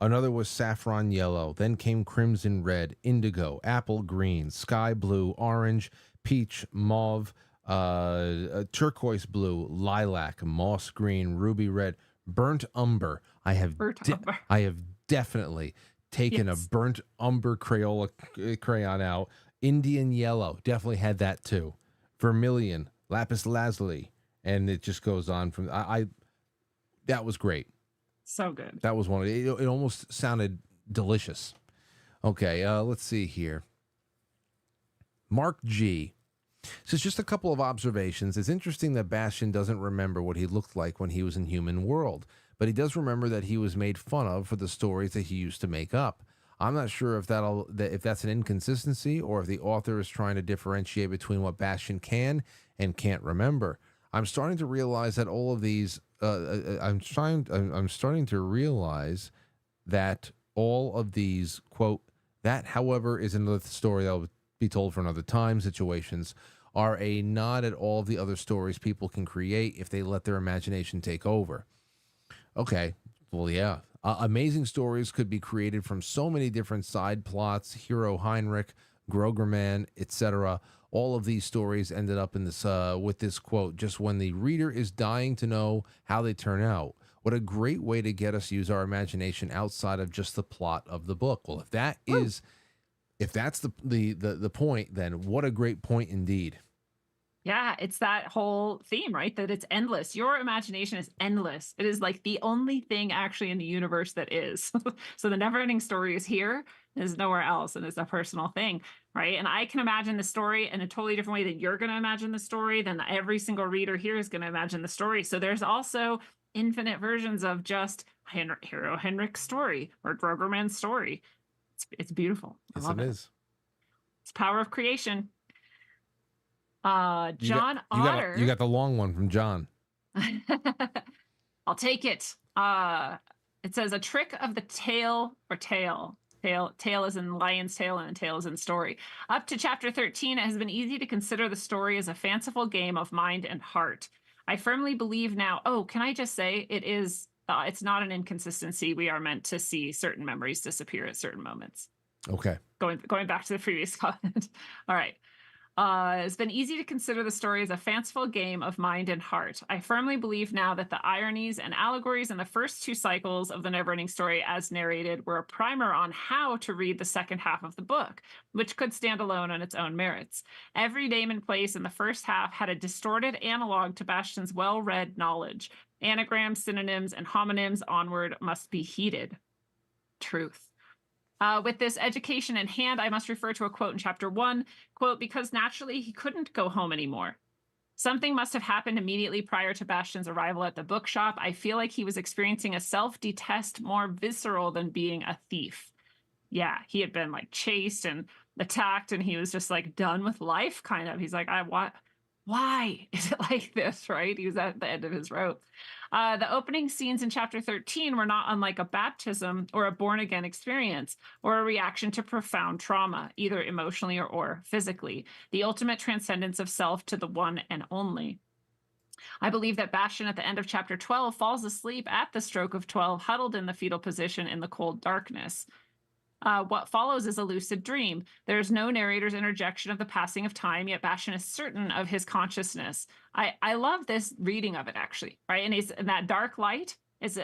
Another was saffron yellow. Then came crimson red, indigo, apple green, sky blue, orange, peach, mauve, turquoise blue, lilac, moss green, ruby red, burnt umber. I have definitely taken a burnt umber Crayola crayon out. Indian yellow, definitely had that too. Vermilion, lapis lazuli, and it just goes on from. That was great. So good. That was one. It almost sounded delicious. Okay, let's see here. Mark G says, just a couple of observations. It's interesting that Bastion doesn't remember what he looked like when he was in human world, but he does remember that he was made fun of for the stories that he used to make up. I'm not sure if that's an inconsistency or if the author is trying to differentiate between what Bastion can and can't remember. I'm starting to realize that all of these. I'm starting to realize that all of these, quote, that, however, is another story that will be told for another time. Situations are a nod at all of the other stories people can create if they let their imagination take over. Okay, well, yeah. Amazing stories could be created from so many different side plots, Hero Heinrich, Grogerman, etc., All of these stories ended up in this with this quote, just when the reader is dying to know how they turn out. What a great way to get us to use our imagination outside of just the plot of the book. Well, Woo. if that's the point, then what a great point indeed. Yeah, it's that whole theme, right? That it's endless. Your imagination is endless. It is like the only thing actually in the universe that is. So the never ending story is here, is nowhere else, and it's a personal thing, right? And I can imagine the story in a totally different way than you're going to imagine the story, than every single reader here is going to imagine the story. So there's also infinite versions of just Hero Henrik's story or Drogerman's story. It's beautiful. I Yes, love it it. is. It's power of creation. You got John you Otter. got the long one from John. I'll take it. It says a trick of the tail or tail. Tail is in lion's tail and tail is in story. Up to chapter 13, it has been easy to consider the story as a fanciful game of mind and heart. I firmly believe now. Oh, can I just say it is? It's not an inconsistency. We are meant to see certain memories disappear at certain moments. Okay. Going back to the previous comment. All right. It's been easy to consider the story as a fanciful game of mind and heart. I firmly believe now that the ironies and allegories in the first two cycles of the Neverending story, as narrated, were a primer on how to read the second half of the book, which could stand alone on its own merits. Every name and place in the first half had a distorted analog to Bastian's well-read knowledge. Anagrams, synonyms, and homonyms onward must be heeded. Truth. With this education in hand, I must refer to a quote in chapter 1, quote, because naturally he couldn't go home anymore. Something must have happened immediately prior to Bastian's arrival at the bookshop. I feel like he was experiencing a self-detest more visceral than being a thief. Yeah, he had been like chased and attacked, and he was just like done with life, kind of. He's like, why is it like this, right? He was at the end of his rope. The opening scenes in chapter 13 were not unlike a baptism or a born again experience or a reaction to profound trauma, either emotionally or physically, the ultimate transcendence of self to the one and only. I believe that Bastian at the end of chapter 12 falls asleep at the stroke of 12, huddled in the fetal position in the cold darkness. What follows is a lucid dream. There's no narrator's interjection of the passing of time, yet Bastian is certain of his consciousness. I love this reading of it, actually, right? And he's in that dark light. It's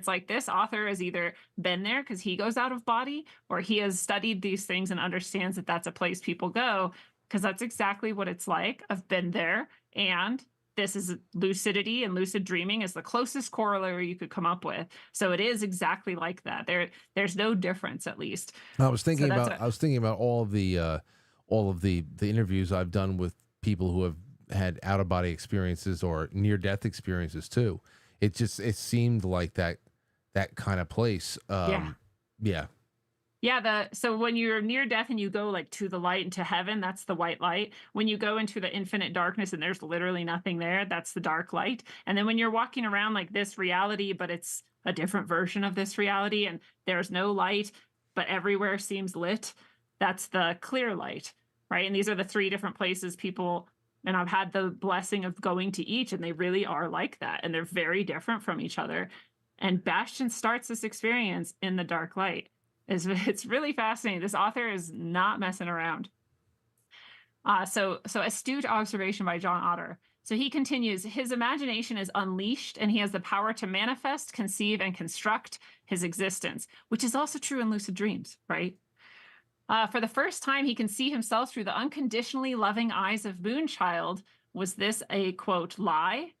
like this author has either been there because he goes out of body, or he has studied these things and understands that that's a place people go, because that's exactly what it's like. I've been there, and this is lucidity, and lucid dreaming is the closest corollary you could come up with. So it is exactly like that. There's no difference, at least. I was thinking So that's about all of the interviews I've done with people who have had out of body experiences or near death experiences too. It seemed like that kind of place. Yeah. Yeah. Yeah, so when you're near death and you go like to the light and to heaven, that's the white light. When you go into the infinite darkness and there's literally nothing there, that's the dark light. And then when you're walking around like this reality, but it's a different version of this reality and there's no light, but everywhere seems lit, that's the clear light, right? And these are the three different places people, and I've had the blessing of going to each, and they really are like that. And they're very different from each other. And Bastian starts this experience in the dark light. It's really fascinating. This author is not messing around. So astute observation by John Otter. So he continues, his imagination is unleashed and he has the power to manifest, conceive, and construct his existence, which is also true in lucid dreams, right? For the first time, he can see himself through the unconditionally loving eyes of Moonchild. Was this a, quote, lie?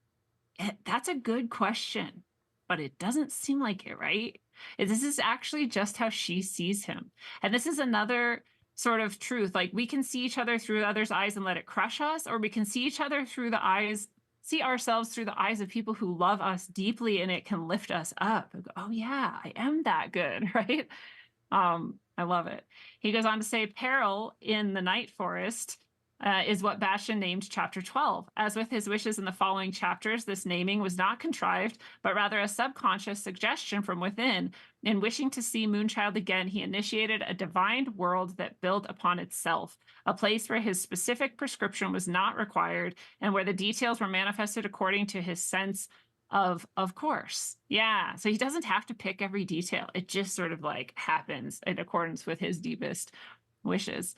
That's a good question, but it doesn't seem like it, right? This is actually just how she sees him. And this is another sort of truth. Like, we can see each other through others' eyes and let it crush us, or we can see each other through the eyes, see ourselves through the eyes of people who love us deeply, and it can lift us up. Oh yeah, I am that good, right? I love it. He goes on to say, peril in the night forest is what Bastian named chapter 12. As with his wishes in the following chapters, this naming was not contrived, but rather a subconscious suggestion from within. In wishing to see Moonchild again, he initiated a divine world that built upon itself, a place where his specific prescription was not required, and where the details were manifested according to his sense of course. Yeah, so he doesn't have to pick every detail. It just sort of like happens in accordance with his deepest wishes.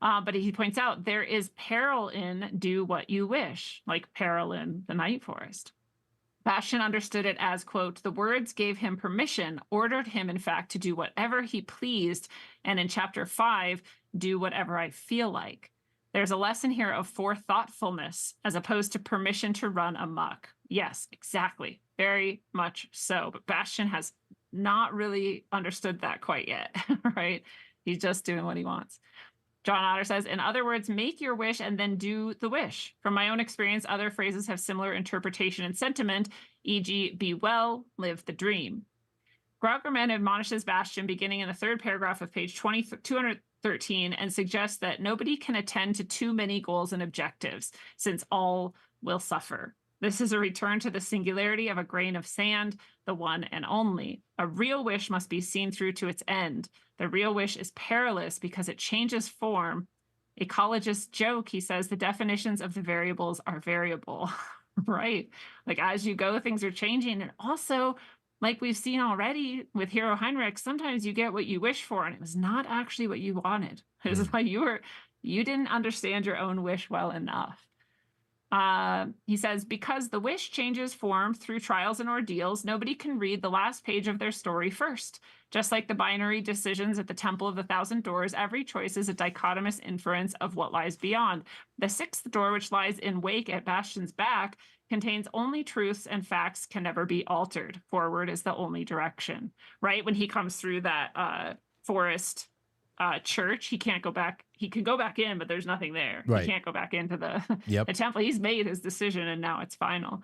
But he points out there is peril in do what you wish, like peril in the night forest. Bastian understood it as, quote, the words gave him permission, ordered him, in fact, to do whatever he pleased. And in chapter 5, do whatever I feel like. There's a lesson here of forethoughtfulness as opposed to permission to run amok. Yes, exactly. Very much so. But Bastian has not really understood that quite yet, right? He's just doing what he wants. John Otter says, in other words, make your wish and then do the wish. From my own experience, other phrases have similar interpretation and sentiment, e.g., be well, live the dream. Graugerman admonishes Bastian beginning in the third paragraph of page 213 and suggests that nobody can attend to too many goals and objectives, since all will suffer. This is a return to the singularity of a grain of sand, the one and only. A real wish must be seen through to its end. The real wish is perilous because it changes form. Ecologist joke, he says, the definitions of the variables are variable, right? Like as you go, things are changing. And also, like we've seen already with Hero Heinrich, sometimes you get what you wish for, and it was not actually what you wanted. It was like you didn't understand your own wish well enough. He says, because the wish changes form through trials and ordeals, nobody can read the last page of their story first. Just like the binary decisions at the Temple of the Thousand Doors, every choice is a dichotomous inference of what lies beyond. The sixth door, which lies in wake at Bastian's back, contains only truths and facts can never be altered. Forward is the only direction, right? When he comes through that forest church, he can't go back. He can go back in, but there's nothing there. Right. He can't go back into the, Yep. the temple. He's made his decision and now it's final.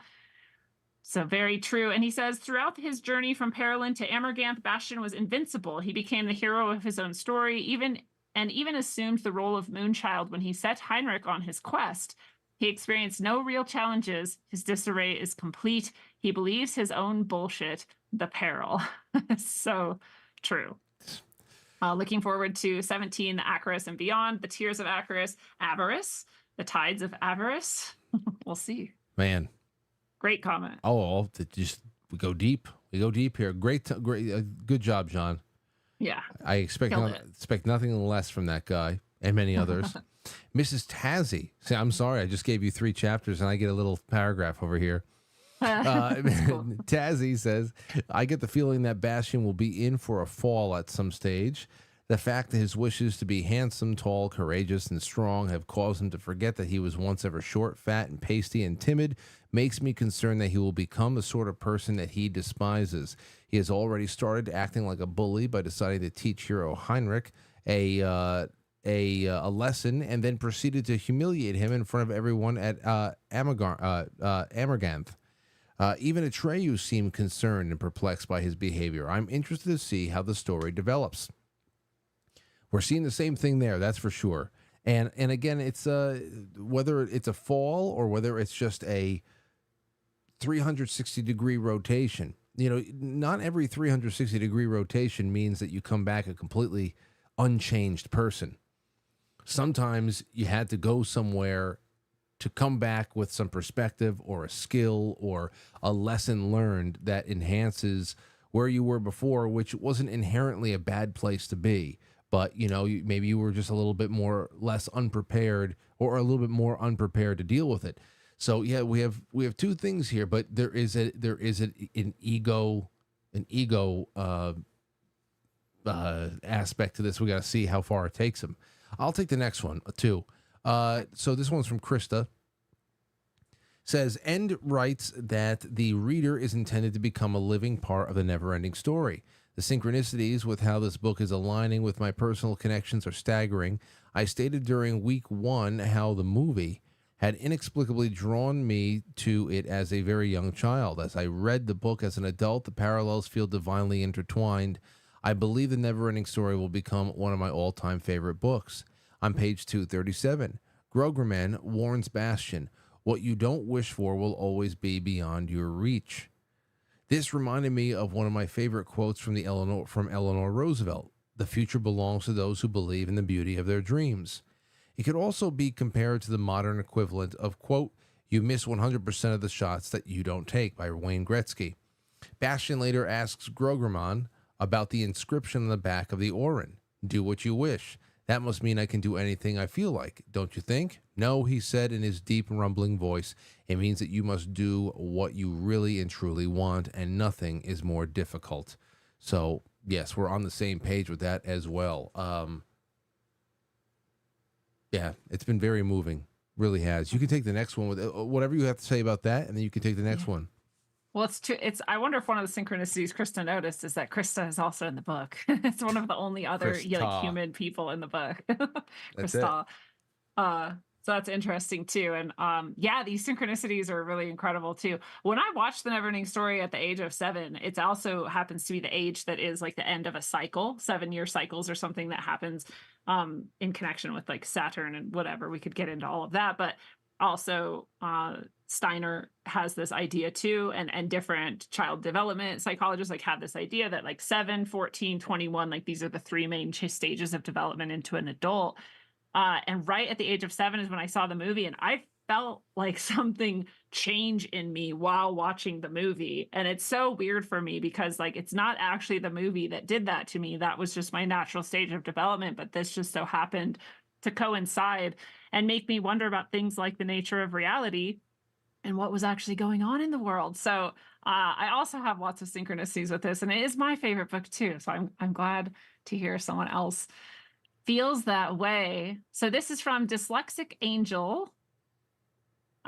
So very true. And he says, throughout his journey from Perilyn to Amerganth, Bastian was invincible. He became the hero of his own story, even assumed the role of Moonchild when he set Heinrich on his quest. He experienced no real challenges. His disarray is complete. He believes his own bullshit, the peril. So true. Looking forward to 17, the Acarus and beyond, the tears of Avarice, the tides of avarice. We'll see. Man. Great comment. Oh, we go deep. We go deep here. Great, good job, John. Yeah. I expect nothing less from that guy and many others. Mrs. Tazzy. See, I'm sorry. I just gave you 3 chapters and I get a little paragraph over here. Cool. Tazzy says, I get the feeling that Bastian will be in for a fall at some stage. The fact that his wishes to be handsome, tall, courageous, and strong have caused him to forget that he was once ever short, fat, and pasty and timid makes me concerned that he will become the sort of person that he despises. He has already started acting like a bully by deciding to teach Hero Heinrich a lesson and then proceeded to humiliate him in front of everyone at Amerganth. Even Atreyu seemed concerned and perplexed by his behavior. I'm interested to see how the story develops. We're seeing the same thing there, that's for sure. And again, it's whether it's a fall or whether it's just a 360-degree rotation. You know, not every 360-degree rotation means that you come back a completely unchanged person. Sometimes you had to go somewhere to come back with some perspective or a skill or a lesson learned that enhances where you were before, which wasn't inherently a bad place to be. But, you know, maybe you were just a little bit less unprepared or a little bit more unprepared to deal with it. So, yeah, we have 2 things here, but there is an ego aspect to this. We got to see how far it takes him. I'll take the next one, too. So this one's from Krista. Says, Ende writes that the reader is intended to become a living part of the never-ending story. The synchronicities with how this book is aligning with my personal connections are staggering. I stated during week 1 how the movie had inexplicably drawn me to it as a very young child. As I read the book as an adult, the parallels feel divinely intertwined. I believe the never-ending story will become one of my all-time favorite books. On page 237, Graugerman warns Bastian, what you don't wish for will always be beyond your reach. This reminded me of one of my favorite quotes from Eleanor Roosevelt. The future belongs to those who believe in the beauty of their dreams. It could also be compared to the modern equivalent of, quote, you miss 100% of the shots that you don't take by Wayne Gretzky. Bastian later asks Graugerman about the inscription on the back of the Orin. Do what you wish. That must mean I can do anything I feel like, don't you think? No, he said in his deep, rumbling voice. It means that you must do what you really and truly want, and nothing is more difficult. So, yes, we're on the same page with that as well. Yeah, it's been very moving. Really has. You can take the next one with whatever you have to say about that, and then you can take the next one. Well, it's true. I wonder if one of the synchronicities Krista noticed is that Krista is also in the book. It's one of the only other human people in the book. That's it. Krista. So that's interesting too. And yeah, these synchronicities are really incredible too. When I watched the Neverending Story at the age of 7, it also happens to be the age that is like the end of a cycle, 7-year cycles or something that happens in connection with like Saturn and whatever. We could get into all of that, but also Steiner has this idea too, and different child development psychologists like have this idea that like 7, 14, 21, like these are the 3 main stages of development into an adult. And right at the age of 7 is when I saw the movie, and I felt like something change in me while watching the movie. And it's so weird for me because like it's not actually the movie that did that to me. That was just my natural stage of development, but this just so happened to coincide and make me wonder about things like the nature of reality and what was actually going on in the world. So I also have lots of synchronicities with this, and it is my favorite book too. So I'm glad to hear someone else feels that way. So this is from Dyslexic Angel.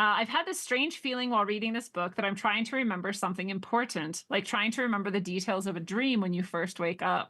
I've had this strange feeling while reading this book that I'm trying to remember something important, like trying to remember the details of a dream when you first wake up.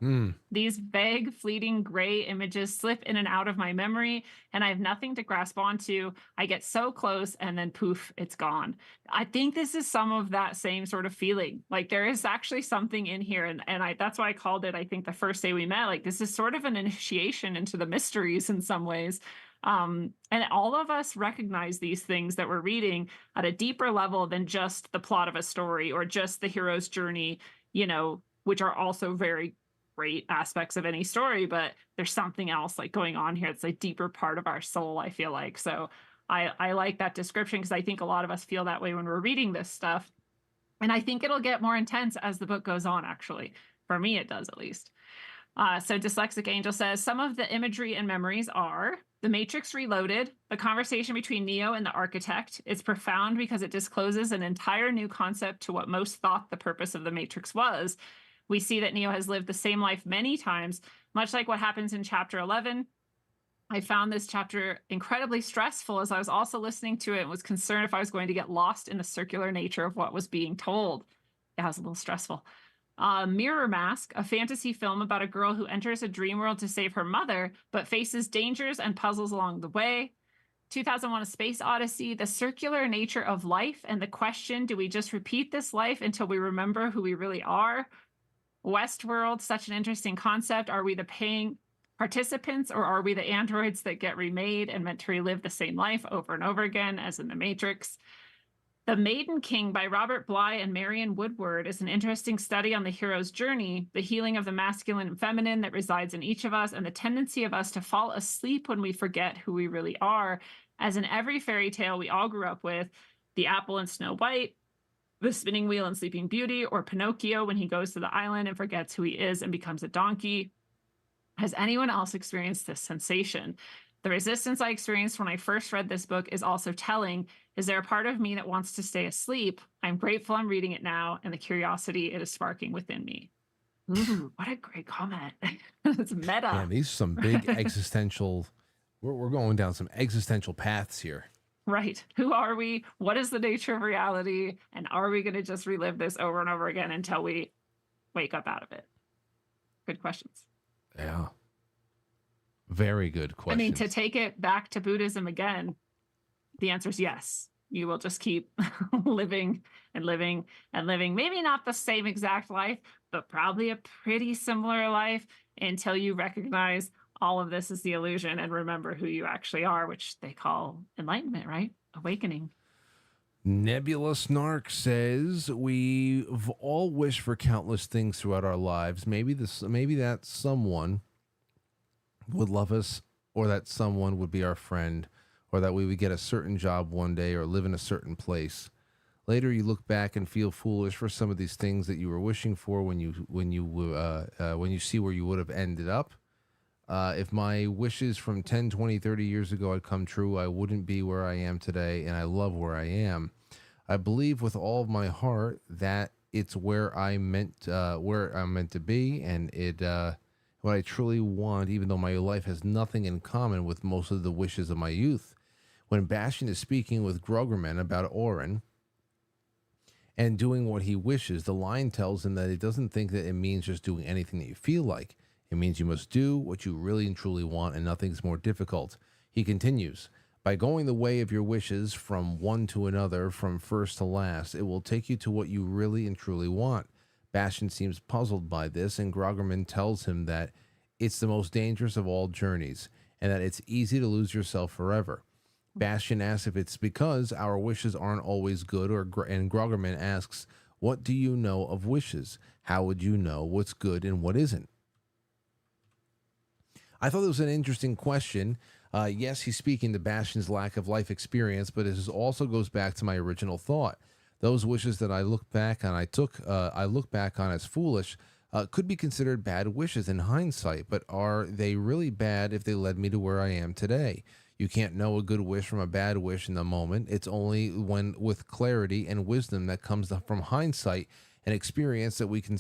These vague, fleeting gray images slip in and out of my memory, and I have nothing to grasp onto. I get so close, and then poof, it's gone. I think this is some of that same sort of feeling. Like there is actually something in here, and that's why I called it, I think, the first day we met. Like this is sort of an initiation into the mysteries in some ways. And all of us recognize these things that we're reading at a deeper level than just the plot of a story or just the hero's journey, you know, which are also very great aspects of any story, but there's something else like going on here. It's a deeper part of our soul, I feel like. So I like that description because I think a lot of us feel that way when we're reading this stuff. And I think it'll get more intense as the book goes on, actually. For me, it does at least. So Dyslexic Angel says, some of the imagery and memories are The Matrix Reloaded, the conversation between Neo and the architect. It's profound because it discloses an entire new concept to what most thought the purpose of the Matrix was. We see that Neo has lived the same life many times, much like what happens in chapter 11. I found this chapter incredibly stressful as I was also listening to it and was concerned if I was going to get lost in the circular nature of what was being told. It was a little stressful. Mirror Mask, a fantasy film about a girl who enters a dream world to save her mother, but faces dangers and puzzles along the way. 2001: A Space Odyssey, the circular nature of life and the question, do we just repeat this life until we remember who we really are? Westworld, such an interesting concept. Are we the paying participants, or are we the androids that get remade and meant to relive the same life over and over again, as in The Matrix? The Maiden King by Robert Bly and Marion Woodward is an interesting study on the hero's journey, the healing of the masculine and feminine that resides in each of us, and the tendency of us to fall asleep when we forget who we really are. As in every fairy tale we all grew up with, the apple in Snow White, the spinning wheel in Sleeping Beauty, or Pinocchio when he goes to the island and forgets who he is and becomes a donkey. Has anyone else experienced this sensation? The resistance I experienced when I first read this book is also telling. Is there a part of me that wants to stay asleep? I'm grateful I'm reading it now, and the curiosity it is sparking within me. Ooh, what a great comment. It's meta. Yeah, these are some big existential, we're going down some existential paths here. Right. Who are we? What is the nature of reality? And are we going to just relive this over and over again until we wake up out of it? Good questions. Yeah. Very good question. I mean, to take it back to Buddhism again, the answer is yes. You will just keep living and living and living. Maybe not the same exact life, but probably a pretty similar life until you recognize all of this is the illusion and remember who you actually are, which they call enlightenment, right? Awakening. Nebula Snark says, we've all wished for countless things throughout our lives. Maybe that someone would love us, or that someone would be our friend, or that we would get a certain job one day or live in a certain place. Later, you look back and feel foolish for some of these things that you were wishing for when you see where you would have ended up. If my wishes from 10, 20, 30 years ago had come true, I wouldn't be where I am today, and I love where I am. I believe with all of my heart that it's where I'm meant to be, and what I truly want, even though my life has nothing in common with most of the wishes of my youth. When Bastion is speaking with Groggerman about Orin and doing what he wishes, the line tells him that it doesn't think that it means just doing anything that you feel like. It means you must do what you really and truly want, and nothing's more difficult. He continues, by going the way of your wishes from one to another, from first to last, it will take you to what you really and truly want. Bastion seems puzzled by this, and Groggerman tells him that it's the most dangerous of all journeys, and that it's easy to lose yourself forever. Bastion asks if it's because our wishes aren't always good, and Groggerman asks, what do you know of wishes? How would you know what's good and what isn't? I thought it was an interesting question. Yes, he's speaking to Bastion's lack of life experience, but it also goes back to my original thought. Those wishes that I look back on, I look back on as foolish, could be considered bad wishes in hindsight, but are they really bad if they led me to where I am today? You can't know a good wish from a bad wish in the moment. It's only when with clarity and wisdom that comes from hindsight and experience that we can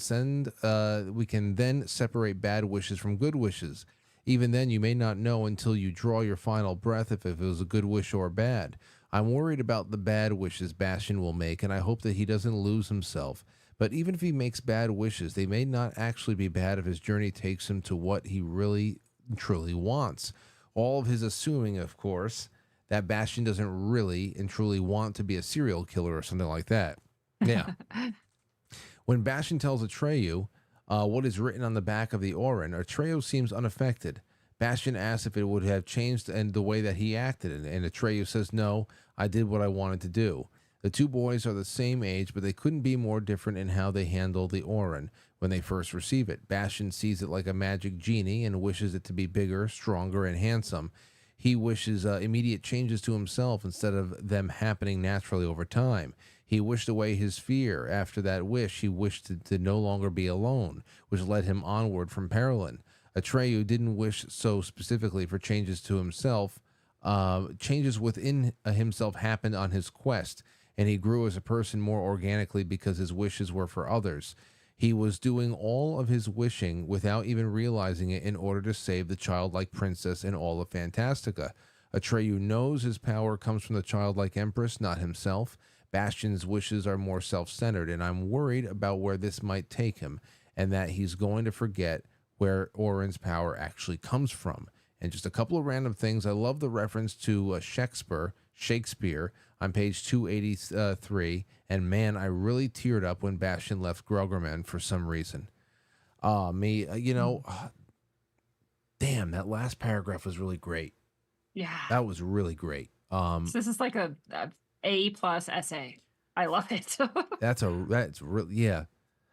then separate bad wishes from good wishes. Even then, you may not know until you draw your final breath if it was a good wish or bad. I'm worried about the bad wishes Bastion will make, and I hope that he doesn't lose himself. But even if he makes bad wishes, they may not actually be bad if his journey takes him to what he really, truly wants. All of his assuming, of course, that Bastion doesn't really and truly want to be a serial killer or something like that. Yeah. When Bastion tells Atreyu what is written on the back of the Orin, Atreyu seems unaffected. Bastion asks if it would have changed and the way that he acted, and Atreyu says, no, I did what I wanted to do. The two boys are the same age, but they couldn't be more different in how they handle the Orin when they first receive it. Bastion sees it like a magic genie and wishes it to be bigger, stronger, and handsome. He wishes immediate changes to himself instead of them happening naturally over time. He wished away his fear. After that wish, he wished to no longer be alone, which led him onward from Perilyn. Atreyu didn't wish so specifically for changes to himself. Changes within himself happened on his quest, and he grew as a person more organically because his wishes were for others. He was doing all of his wishing without even realizing it in order to save the childlike princess and all of Fantastica. Atreyu knows his power comes from the childlike empress, not himself. Bastion's wishes are more self-centered, and I'm worried about where this might take him, and that he's going to forget where Orin's power actually comes from. And just a couple of random things. I love the reference to Shakespeare on page 283. And man, I really teared up when Bastion left Groggerman for some reason. Damn, that last paragraph was really great. Yeah. That was really great. So this is like a plus essay. I love it. that's really, yeah.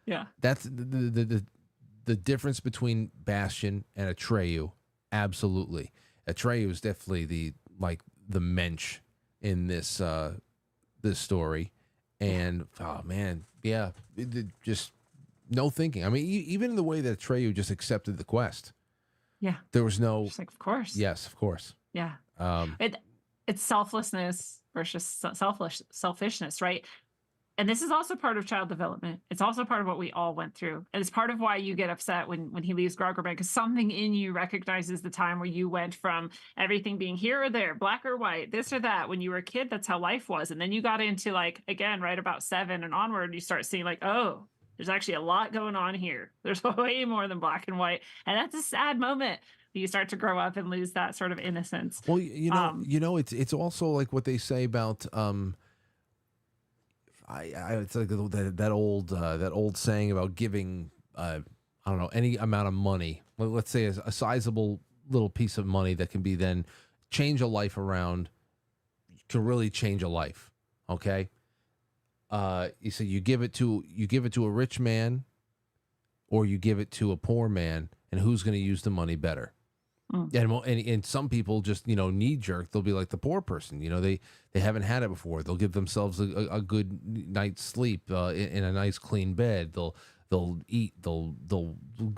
Yeah. That's the difference between Bastion and Atreyu. Absolutely. Atreyu is definitely the mensch in this story. And oh man, yeah, just no thinking. I mean, even in the way that Atreyu just accepted the quest. Yeah. There was no just like, of course. Yes, of course. Yeah. It's selflessness versus selfishness, right? And this is also part of child development. It's also part of what we all went through. And it's part of why you get upset when he leaves Groggerman, because something in you recognizes the time where you went from everything being here or there, black or white, this or that. When you were a kid, that's how life was. And then you got into again, right about 7 and onward, you start seeing oh, there's actually a lot going on here. There's way more than black and white. And that's a sad moment. You start to grow up and lose that sort of innocence. Well, it's also like what they say about, it's like that old saying about giving I don't know, any amount of money. Let's say a sizable little piece of money that can be then change a life around, can really change a life. Okay, you say you give it to a rich man, or you give it to a poor man, and who's going to use the money better? And some people just, knee jerk. They'll be like the poor person. They haven't had it before. They'll give themselves a good night's sleep in a nice clean bed. They'll they'll eat, they'll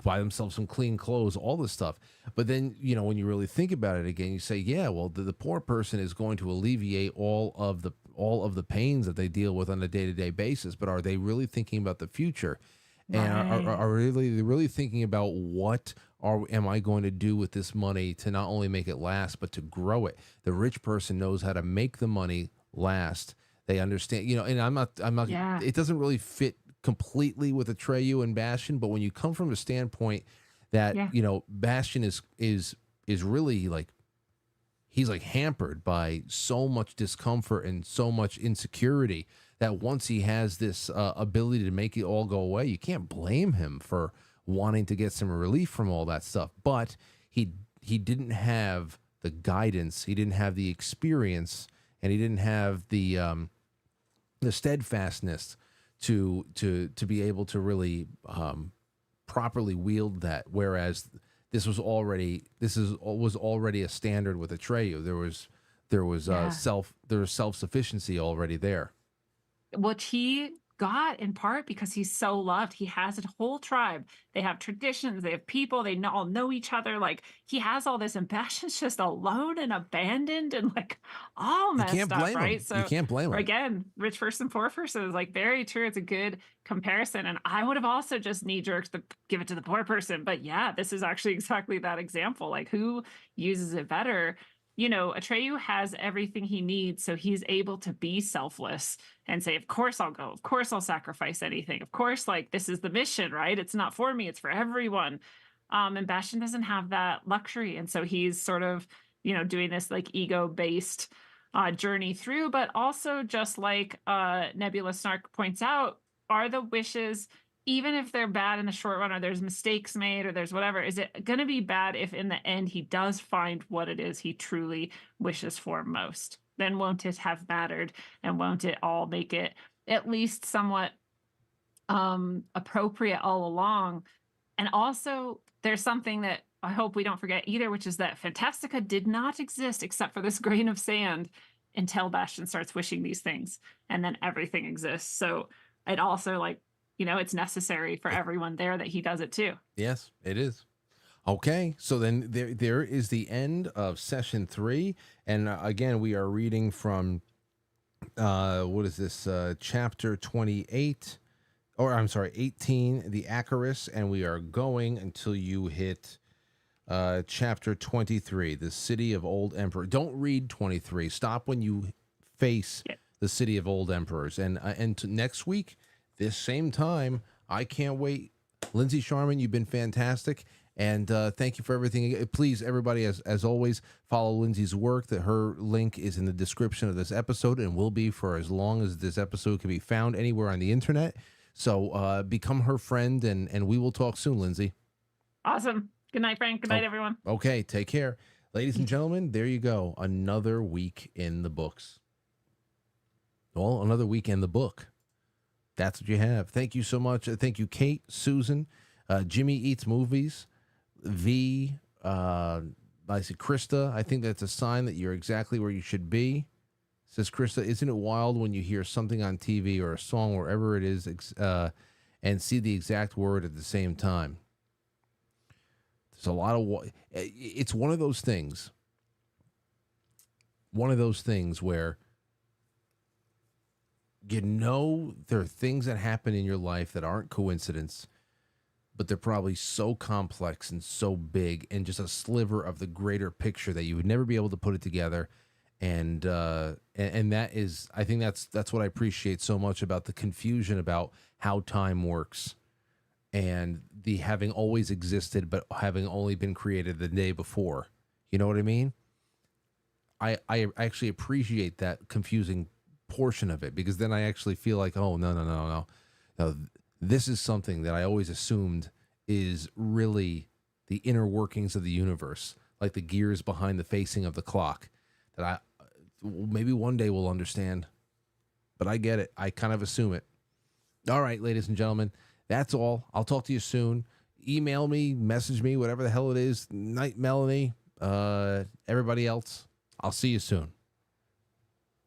buy themselves some clean clothes, all this stuff. But then, you know, when you really think about it again, you say, yeah, well, the poor person is going to alleviate all of the pains that they deal with on a day-to-day basis. But are they really thinking about the future? And Right. are really thinking about what am I going to do with this money to not only make it last, but to grow it? The rich person knows how to make the money last. They understand, you know, and I'm not, Yeah. it doesn't really fit completely with Atreyu and Bastion, but when you come from a standpoint that, Yeah. you know, Bastion is really like, he's like hampered by so much discomfort and so much insecurity that once he has this ability to make it all go away, you can't blame him for wanting to get some relief from all that stuff. But he didn't have the guidance, he didn't have the experience, and he didn't have the steadfastness to be able to really properly wield that. Whereas was already a standard with Atreyu. Yeah. There was self sufficiency already there. Which he got in part because he's so loved. He has a whole tribe. They have traditions, they have people, they all know each other. Like he has all this, and Bastion's just alone and abandoned and like all You can't messed up, blame right? him. You So can't blame him. again, rich person, poor person is like very true. It's a good comparison. And I would have also just knee jerked to give it to the poor person. But yeah, this is actually exactly that example. Like who uses it better? You know, Atreyu has everything he needs, so he's able to be selfless and say, of course I'll go. Of course I'll sacrifice anything. Of course, like this is the mission, right? It's not for me, it's for everyone. And Bastion doesn't have that luxury. And so he's sort of, you know, doing this like ego-based journey through, but also just like Nebula Snark points out, are the wishes, even if they're bad in the short run or there's mistakes made or there's whatever, is it going to be bad if in the end he does find what it is he truly wishes for most? Then won't it have mattered, and won't it all make it at least somewhat appropriate all along? And also there's something that I hope we don't forget either, which is that Fantastica did not exist except for this grain of sand until Bastion starts wishing these things, and then everything exists. So it also, like, you know, it's necessary for everyone there that he does it too. Yes, it is. Okay, so then there is the end of session 3, and again we are reading from what is this, chapter 28, or I'm sorry, 18, the Acarus, and we are going until you hit chapter 23, the city of old emperor. Don't read 23. Stop when you face Yeah. the city of old emperors. And next week, this same time, I can't wait. Lindsay Sharman, you've been fantastic. And thank you for everything. Please, everybody, as always, follow Lindsay's work. That her link is in the description of this episode and will be for as long as this episode can be found anywhere on the internet. So become her friend, and we will talk soon, Lindsay. Awesome. Good night, Frank. Good night, Oh, everyone. okay, take care. Ladies and gentlemen, there you go. Another week in the books. Well, another week in the book. That's what you have. Thank you so much. Thank you, Kate, Susan, Jimmy Eats Movies, V, I see Krista. I think that's a sign that you're exactly where you should be. Says Krista, isn't it wild when you hear something on TV or a song, wherever it is, and see the exact word at the same time? There's a lot of, it's one of those things where, you know, there are things that happen in your life that aren't coincidence, but they're probably so complex and so big and just a sliver of the greater picture that you would never be able to put it together. And that is, I think that's what I appreciate so much about the confusion about how time works, and the having always existed but having only been created the day before. You know what I mean? I actually appreciate that confusing portion of it, because then I actually feel like, oh, no. This is something that I always assumed is really the inner workings of the universe, like the gears behind the facing of the clock, that I maybe one day we'll understand. But I get it. I kind of assume it. All right, ladies and gentlemen, that's all. I'll talk to you soon. Email me, message me, whatever the hell it is. Night Melanie, everybody else. I'll see you soon.